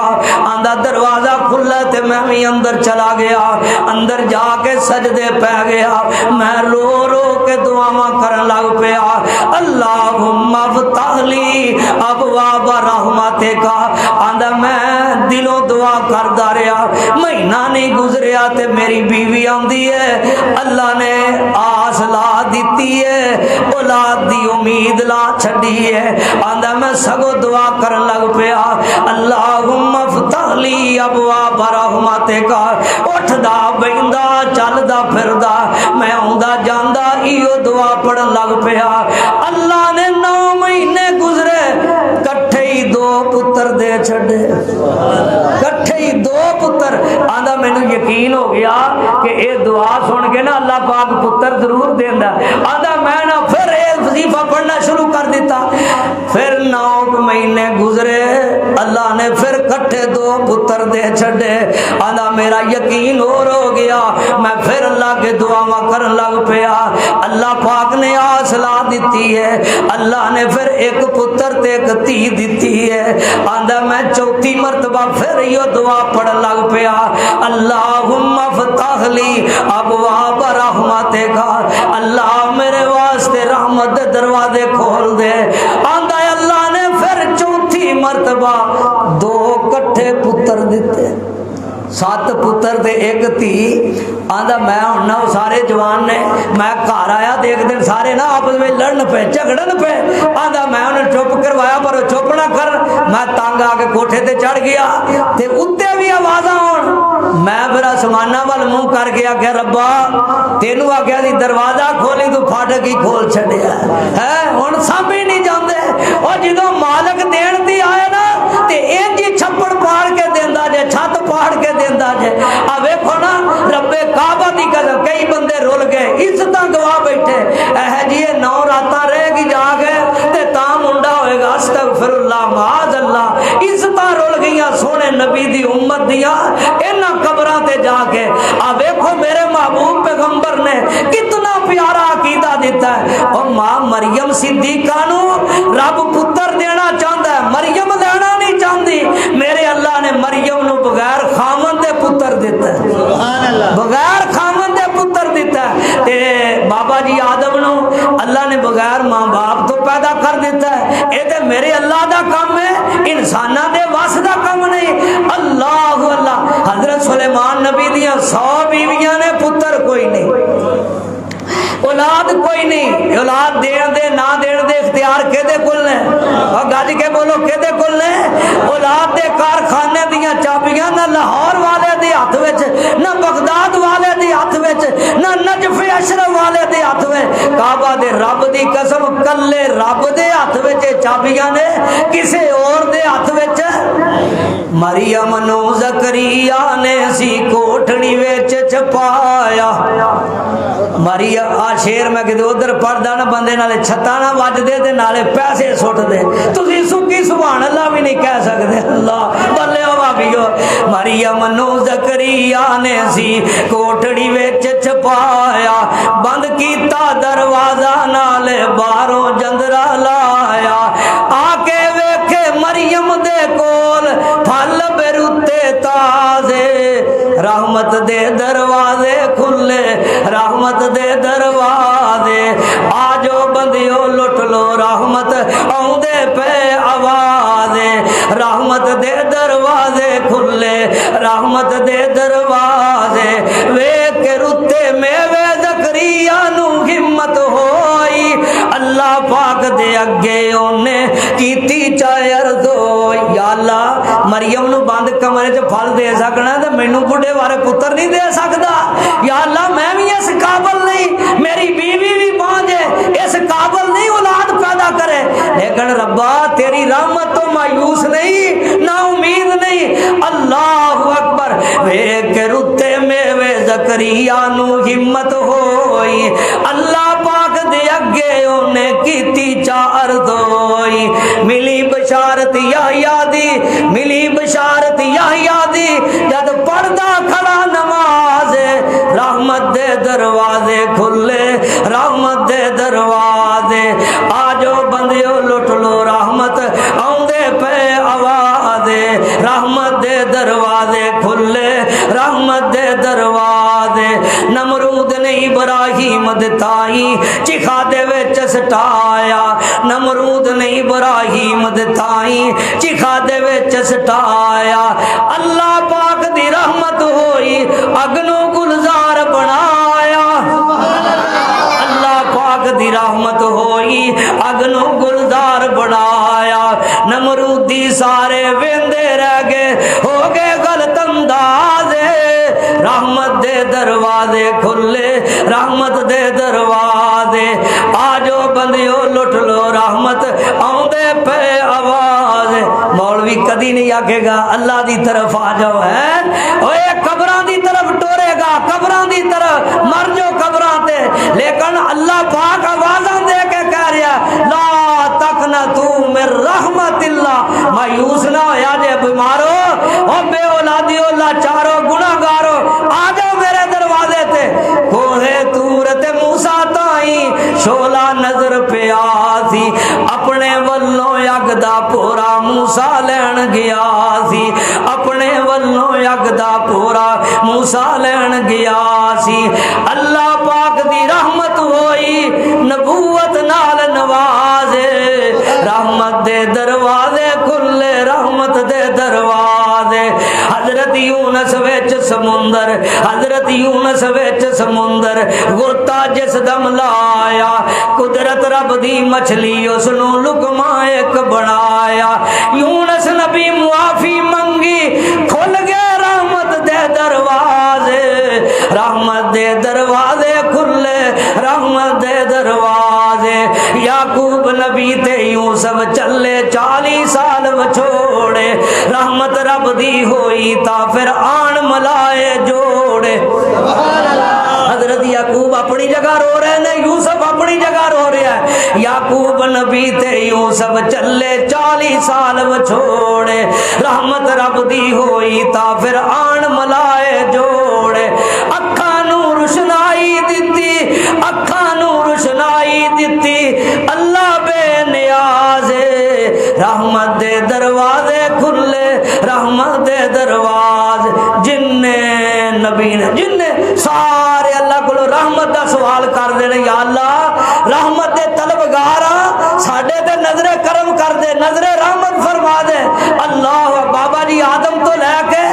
آندا دروازہ کھلا تے میں بھی اندر چلا گیا, اندر جا کے سجدے پہ گیا, میں رو رو کے دعاواں کرن لگ پیا اللہم افتح لی ابواب رحمتک. آندا میں دلوں دعا کردا رہا, مہینہ نہیں گزریا تے میری بیوی آندی ہے اللہ نے آس لا دیتی ہے, اولاد دی امید لا چھڈی ہے. آندا میں سگو دعا کرن لگ پیا اللہم افتح لی ابواب رحمتک. اٹھدا بیندا چلدا پھردا میں آندا جاندا ایو دعا پڑھن لگ پیا. اللہ نے 9 مہینے گزرے کٹھے ہی 2 پتر دے چھڈے, کٹھے ہی 2 پتر. آندا مینوں یقین ہو گیا کہ اے دعا سن کے نا اللہ پاک پتر ضرور دیندا. آندا میں نا پھر اے وظیفہ پڑھنا شروع کر دیتا. پھر 9 مہینے گزرے, اللہ نے پھر کٹھے 2 پتر دے چھڈے. آندا میرا یقین اور ہو گیا, میں پھر اللہ کے دعاواں کرن لگ پیا. اللہ پاک نے آس لا دیتی ہے, اللہ نے پھر 1 پتر تے 1 دھی دیتی ہے. آندا میں 4تھی مرتبہ پھر یہ دعا پڑھن لگ پیا اللہم افتح لی ابواب رحمتک. اللہ میرے واسطے رحمت دے دروازے کھول دے. آندا اللہ نے پھر 4تھی مرتبہ 2 کٹھے پتر دیتے, 7 پتر تے 1 دھی. آندا میں ہن نہ سارے جوان نے, میں گھر آیا تے ایک دن سارے نا آپس میں لڑن پے جھگڑن پے. آندا میں انہیں چپ کروایا پر چپ نہ کر. میں تنگ آ کے کوٹھے تے چڑھ گیا تے اتے بھی آوازاں ہون میں پھر آسمانہ وال منہ کر کے آخیا ربا تینوں آخیا سی دروازہ کھولی تو پھاٹک ہی کھول چھڈیا ہے ہن سب ہی نہیں جاندے اور جدوں مالک دین دی آئے نا تے انج ہی چھپڑ پاڑ کے دیندا جے چھت پاڑ کے دیندا جے آ ویکھو نا رب کعبہ دی قسم کئی بندے رول گئے عزتاں گوا بیٹھے اے جی 9 راتاں رہ گی جا کے تے تا منڈا ہوئے گا استغفر اللہ معاذ اللہ عزتاں رول گئیاں سونے نبی دی امت دیاں انہاں قبراں تے جا کے آ ویکھو میرے محبوب پیغمبر نے کتنا پیارا عقیدہ دیتا ہے اور ماں مریم صدیقہ نو رب پتر دینا چاہتا ہے مریم دینا نہیں چاہتی میرے اللہ نے مریم نو بغیر خامن دے پتر دیتا ہے سبحان اللہ بغیر خامن دے پتر دیتا ہے تے بابا جی آدم نو اللہ نے بغیر ماں باپ تو پیدا کر دیتا ہے اے تے میرے اللہ دا کام ہے انسانہ دے واس دا کام نہیں اللہ اللہ حضرت سلیمان نبی دیاں 100 بیویاں نے پتر کوئی نہیں اولاد کوئی نہیں اولاد دین دے نہ دین دے اختیار کدے کول نے اور گج کے بولو کدے کول نے اولاد دے کارخانے دیاں چابیاں نہ لاہور والے دے ہاتھ وچ نہ بغداد والے دے ہاتھ وچ نہ نجف اشرف والے دے ہاتھ وچ کعبہ دے رب دی قسم کلے رب دے ہاتھ وچ چابیاں نے کسے اور دے ہاتھ وچ مریم نو زکریا نے سی کوٹھڑی وچ چھپایا مریم شیر میں کدے ادھر پڑھدا نا بندے نالے چھتاں نہ وج دے تے نالے پیسے سٹ دے تسی سکی سبحان اللہ بھی نہیں کہہ سکدے اللہ بلے او بھابیو مریم نو زکریا نے سی کوٹڑی وچ چھپایا بند کیتا دروازہ نالے باہروں جندرا لایا آ کے ویکھے مریم دے کول پھل بیروتے تازے رحمت دے دروازے کھلے رحمت دے دروازے آجو بندیو لٹ لو رحمت آؤندے پہ آوازے رحمت دے دروازے کھلے رحمت دے دروازے ویکھ کے رتے میوے زکریا نو ہمت ہوئی اللہ پاک دے اگے اونے کیتی چاہے ارزو یا اللہ مریم نو بند کمرے چ پھل دے سکنا تے مینوں بڈھے بارے پتر نہیں دے سکدا یا اللہ میں بھی اس قابل نہیں میری بیوی بھی پہنچے اس قابل نہیں اولاد پیدا کرے لیکن ربا تیری رحمت تو مایوس نہیں نا امید نہیں اللہ اکبر ویکھ کے رتے میوے زکریا نو ہمت ہوئی اللہ پاک دے اگے اونے کیتی چاہ ارزوئی ملی بشارت یحییٰ دی ملی بشارت یحییٰ دی جد پڑھدا کھڑا نماز رحمت دے دروازے کھلے رحمت دے دروازے آجو بندیو لٹ لو رحمت آؤندے پہ آوازے رحمت دے دروازے کھلے رحمت دے دروازے نمرود نے ابراہیم دتائی چکھا دے وچ سٹایا نمرود نے ابراہیم دتائی چکھا دے وچ سٹایا اللہ پاک دی رحمت ہوئی اگنو گلزار بنایا اللہ پاک دی رحمت ہوئی اگنو گلزار بنایا نمرودی سارے ویندے رہ گئے ہو گئے غلط اندازے رحمت دے دروازے کھلے رحمت دے دروازے آجو بندیو لٹ لو رحمت آؤندے پہ آواز مولوی کدی نہیں آکھے گا اللہ دی طرف آ جاؤ ہے اوے قبراں دی طرف ٹورے گا قبراں دی طرف مر جو قبراں تے لیکن اللہ پاک آوازاں دے کے کہہ رہا لا تقنطوا من رحمت اللہ مایوس نہ ہویا جے بیمارو او بے اولادی اللہ چارو گناہگارو آ جاؤ میرے دروازے تے کوہے تور تے موسیٰ تائیں شولا نظر پہ آسی اپنے ولوں یگدا پورا موسیٰ لین گیا سی اپنے ولوں یگدا پورا موسیٰ لین گیا سی اللہ پاک دی رحمت ہوئی نبوت نال نوازے رحمت دے دروازے کھلے رحمت دے دروازے حضرت یونس وچ سمندر حضرت یونس وچ سمندر غرتا جس دم لایا قدرت رب دی مچھلی اس نو لقمہ ایک بنایا یونس نبی معافی منگی کھل گئے رحمت دے دروازے یوسف چلے 40 سال وچھوڑے رحمت رب دی ہوئی تا پھر آن ملائے جوڑے حضرت یعقوب اپنی جگہ رو رہے ہیں یوسف اپنی جگہ رو رہا ہے یعقوب نبی تے یوسف چلے 40 سال وچھوڑے رحمت رب دی ہوئی تا پھر آن ملائے جوڑے اکھاں نو روشنائی دتی اکھاں نو روشنائی دتی اللہ بے نیاز رحمت دے دروازے کھلے رحمت دے دروازے جن نبی نے جن سارے اللہ کو رحمت دا سوال کر دینے یا اللہ رحمت دے طلبگاراں ساڈے تے نظر کرم کر دے نظر رحمت فرما دے اللہ بابا جی آدم تو لے کے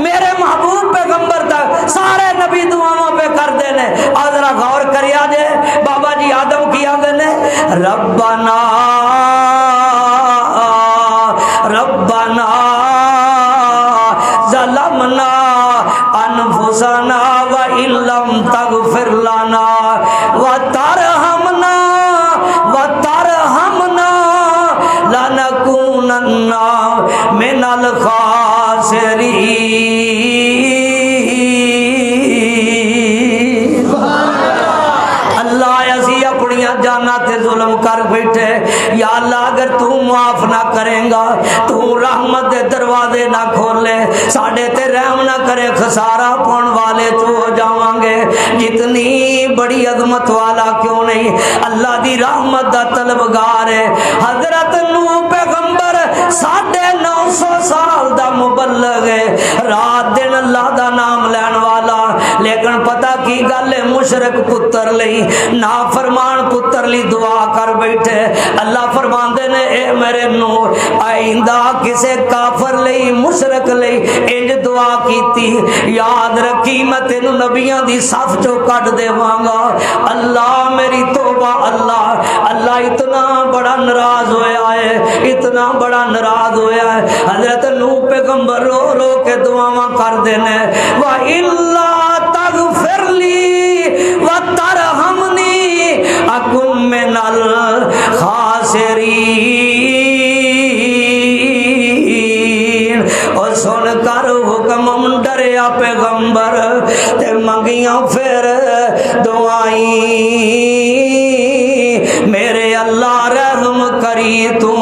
میرے محبوب پیغمبر تک سارے نبی دعاواں پہ کر دینے ذرا غور کریا جے بابا جی آدم کیا دینے ربنا ربنا ظلمنا انفسنا وان لم تغفر لنا وترحمنا لنكونن من الخاسرین جانا تے ظلم کر بیٹھے یا اللہ اگر تو معاف نہ کریں گا تو رحمت دے دروازے نہ کھولے ساڈے تے رحم نہ کرے خسارہ پون والے چو ہو جاواں گے جتنی بڑی عظمت والا کیوں نہیں اللہ دی رحمت دا طلبگار ہے حضرت نوح پیغمبر 950 سال دا مبلغ ہے رات دن اللہ دا نام لین والا لیکن پتہ کی گل ہے مشرک پتر لئی نافرمان پتر لی دعا کر بیٹھے اللہ فرماندے نے اے میرے نوح آئندہ کسے کافر لئی مشرک لئی انج دعا کیتی یاد رکھی میں تینو نبیاں دی صف چو کٹ دے وانگا اللہ میری توبہ اللہ اتنا بڑا ناراض ہویا ہے اتنا بڑا ناراض ہویا ہے حضرت نوح پیغمبر رو رو کے دعاواں کر دینے وَإِلَّا تَغْفِرْ لِي وَتَرْحَمْنِي اکم من الخاسرین اور سن کر حکم ڈریا پیغمبر تے منگیاں پھر دعائیں میرے اللہ رحم کری تو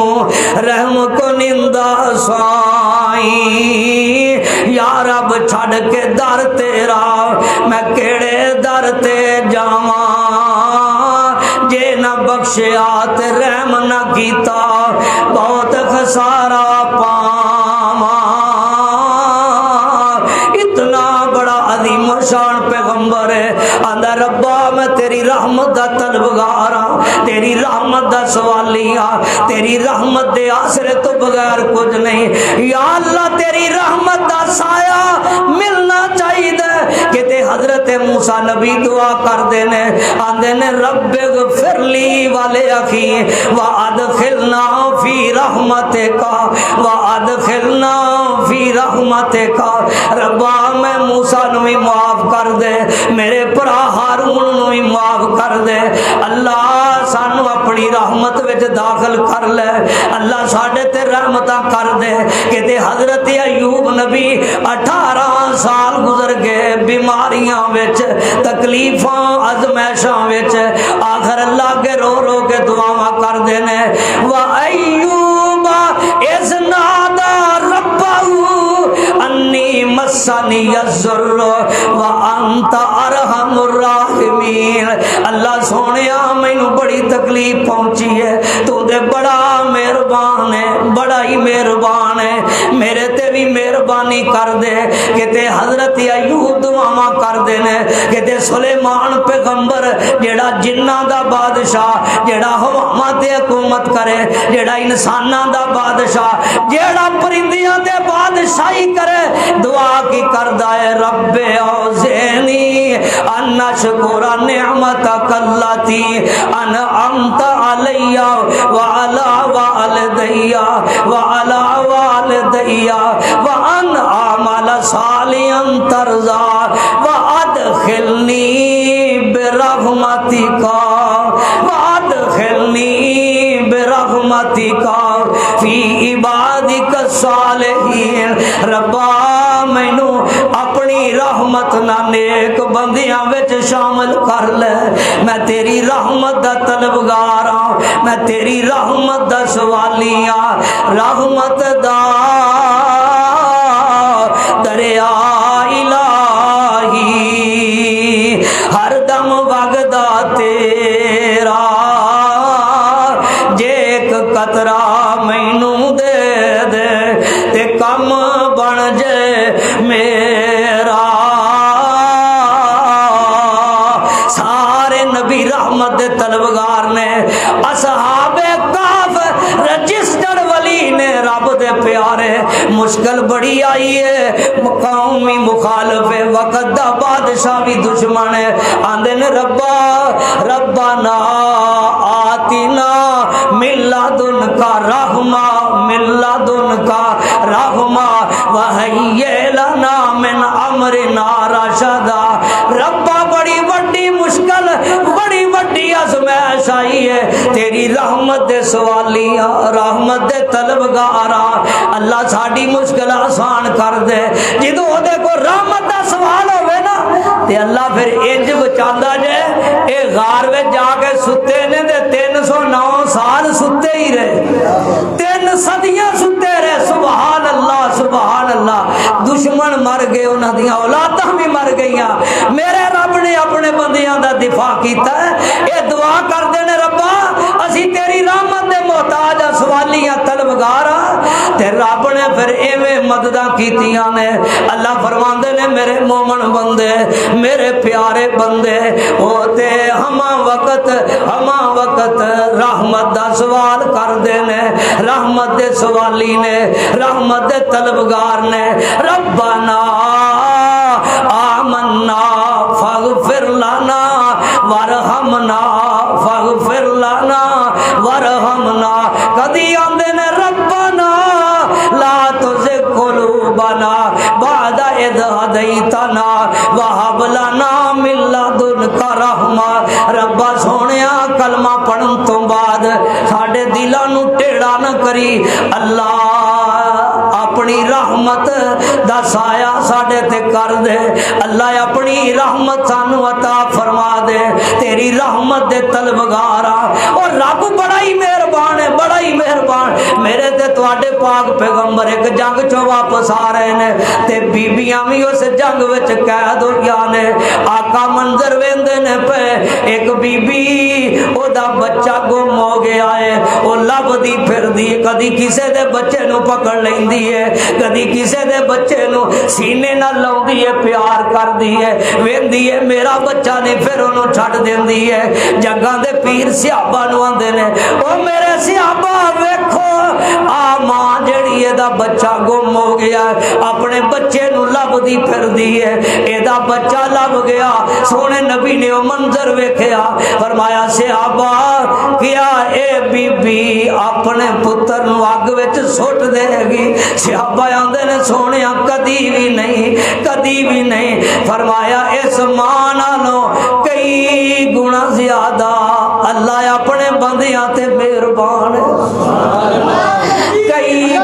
رحم کو نندا سائیں یا رب چھڑ کے در تیرا میں کیڑے در تے جاواں جے نہ بخشیات رحم نہ کیتا بہت خسارہ پاواں اتنا بڑا عظیم شان پیغمبر ہے آندا ربا میں تیری رحمت دا طلبگار ہاں تیری رحمت دا سوالی ہاں تیری رحمت دے آسرے تو بغیر کچھ نہیں یا اللہ تیری رحمت دا سایہ ملنا چاہیے کہ تے حضرت موسیٰ نبی دعا کر دینے آندے نے رب اغفر لی والے اخی وادخلنا فی رحمتک وادخلنا فی رحمتک ربا میں موسیٰ نو بھی معاف کر دے میرے پرا ہارون نو بھی معاف کر دے اللہ سانو اپنی رحمت وچ داخل کر لے اللہ ساڈے تے رحمتاں کر دے کہ تے حضرت ایوب نبی 18 سال گزر گئے بیماریاں وچ تکلیفاں ازمائشاں وچ آخر اللہ کے رو رو کے دعاواں کر دینے وَأَيُّوبَ إِذْ نَادَى رَبَّهُ أَنِّي مَسَّنِيَ الضُّرُّ وَأَنْتَ أَرْحَمُ الرَّاحِمِينَ اللہ سونیا مینوں بڑی تکلیف پہنچی ہے تو دے بڑا مہربان ہے بڑا ہی مہربان ہے میرے تے بھی مہربانی کر دے کہ تے حضرت ایوب دعاواں کر دینے کہ تے سلیمان پیغمبر جیڑا جنہ دا بادشاہ جیڑا ہواواں تے حکومت کرے جیڑا انساناں دا بادشاہ جیڑا پرندیاں تے بادشاہی کرے دعا کی کردا ہے رب اوزعنی ان اشکر نعمتک التی انعمت علی وعلی والدی وان اعمل صالحا ترضى وادخلنی برحمتک برحمتک فی عبادک الصالحین۔ ربا مینو اپنی رحمت نال نیک بندیاں وچ شامل کر لے، میں تیری رحمت دا طلبگار ہاں، میں تیری رحمت دا سوالی ہاں، رحمت دا دریا الہی ہر دم وگدا تیرا، جے ایک قطرہ مینوں دے دے تے کم بن جے میرا۔ سارے نبی رحمت دے طلبگار نے، اصحاب کہف رجسٹر ولی نے، رب دے پیارے مشکل بڑی آئی ہے، قومی مخالف وقت دا بادشاہ بھی دشمن ہے، آندے نے ربا ربنا آتنا من لدنک رحمہ من لدنک رحمہ وہیئ لنا من امرنا رشدا۔ ربا بڑی وڈی مشکل بڑی وڈی آزمائش آئی ہے، تیری رحمت دے سوالیاں رحمت دے طلبگاراں، اللہ ساڈی مشکل آسان کر دے۔ جدوں دے کو رحمت دا سوال ہوئے نا تے اللہ پھر انج بچاندا جے، اے غار وچ جا کے ستے نے تے 309 سال ستے ہی رہے، 3 صدیاں ستے رہے۔ سبحان اللہ سبحان اللہ، دشمن مر گئے، انہاں دیاں اولاداں بھی مر گئیاں، میرے رب نے اپنے بندیاں دا دفاع کیتا ہے۔ اے دعا کر دے نے ربا اسی تیری رحمت دے محتاج ہاں، سوالیاں طلبگار ہاں، تے رب نے پھر ایویں مدداں کیتیاں نے۔ اللہ فرماندے نے میرے مومن بندے میرے پیارے بندے او تے ہمہ وقت رحمت دا سوال کر دے نے، رحمت دے سوالی نے، رحمت دے طلبگار نے۔ ربنا آمنا فاغفر لنا وارحمنا فاغفر لنا وارحمنا۔ کدی آندے نے ربنا لا تزغ قلوبنا بعد اذ ہدیتنا وہب لنا من لدنک رحمہ۔ ربا سونیا کلمہ پڑھن تو بعد ساڈے دلاں نو ٹیڑھا نہ کری، اللہ اپنی رحمت دا سایہ ساڈے تے کر دے، اللہ اپنی رحمت سانو عطا فرما دے، تیری رحمت دے طلبگاراں۔ اور رب بڑا ہی مہربان ہے، بڑا ہی مہربان۔ میرے تے تواڈے پاک پیغمبر ایک جنگ چوں واپس آ رہے نے تے بیبیاں بھی اس جنگ وچ قید ہوئیاں نے، آقا منظر ویندے نے پے، ایک بی بی او دا بچہ گم ہو گیا ہے، او لبدی پھردی، کدی کسے دے بچے نو پکڑ لیندی ہے، کدی کسے دے بچے نو سینے نال لاؤندی ہے، پیار کردی ہے، ویندی ہے میرا بچہ نہیں، پھر انہوں چھڈ دیندی ہے۔ جنگاں دے پیر صحابہ نو آندے نے، او میرے صحابہ ویکھو آ ماں جڑی دا بچہ گم ہو گیا ہے، اپنے بچے نو لبدی پھردی ہے، اے دا بچہ لب گیا۔ سونے نبی نے او منظر ویکھیا، فرمایا صحابہ کیا اے بی بی اپنے پتر نو اگ وچ سٹ دے گی؟ صحابہ آندے نے سونیا کدی بھی نہیں، کدی بھی نہیں۔ فرمایا اس ماں نالوں کئی گنا زیادہ اللہ اپنے بندیاں تے مہربان ہے، کئی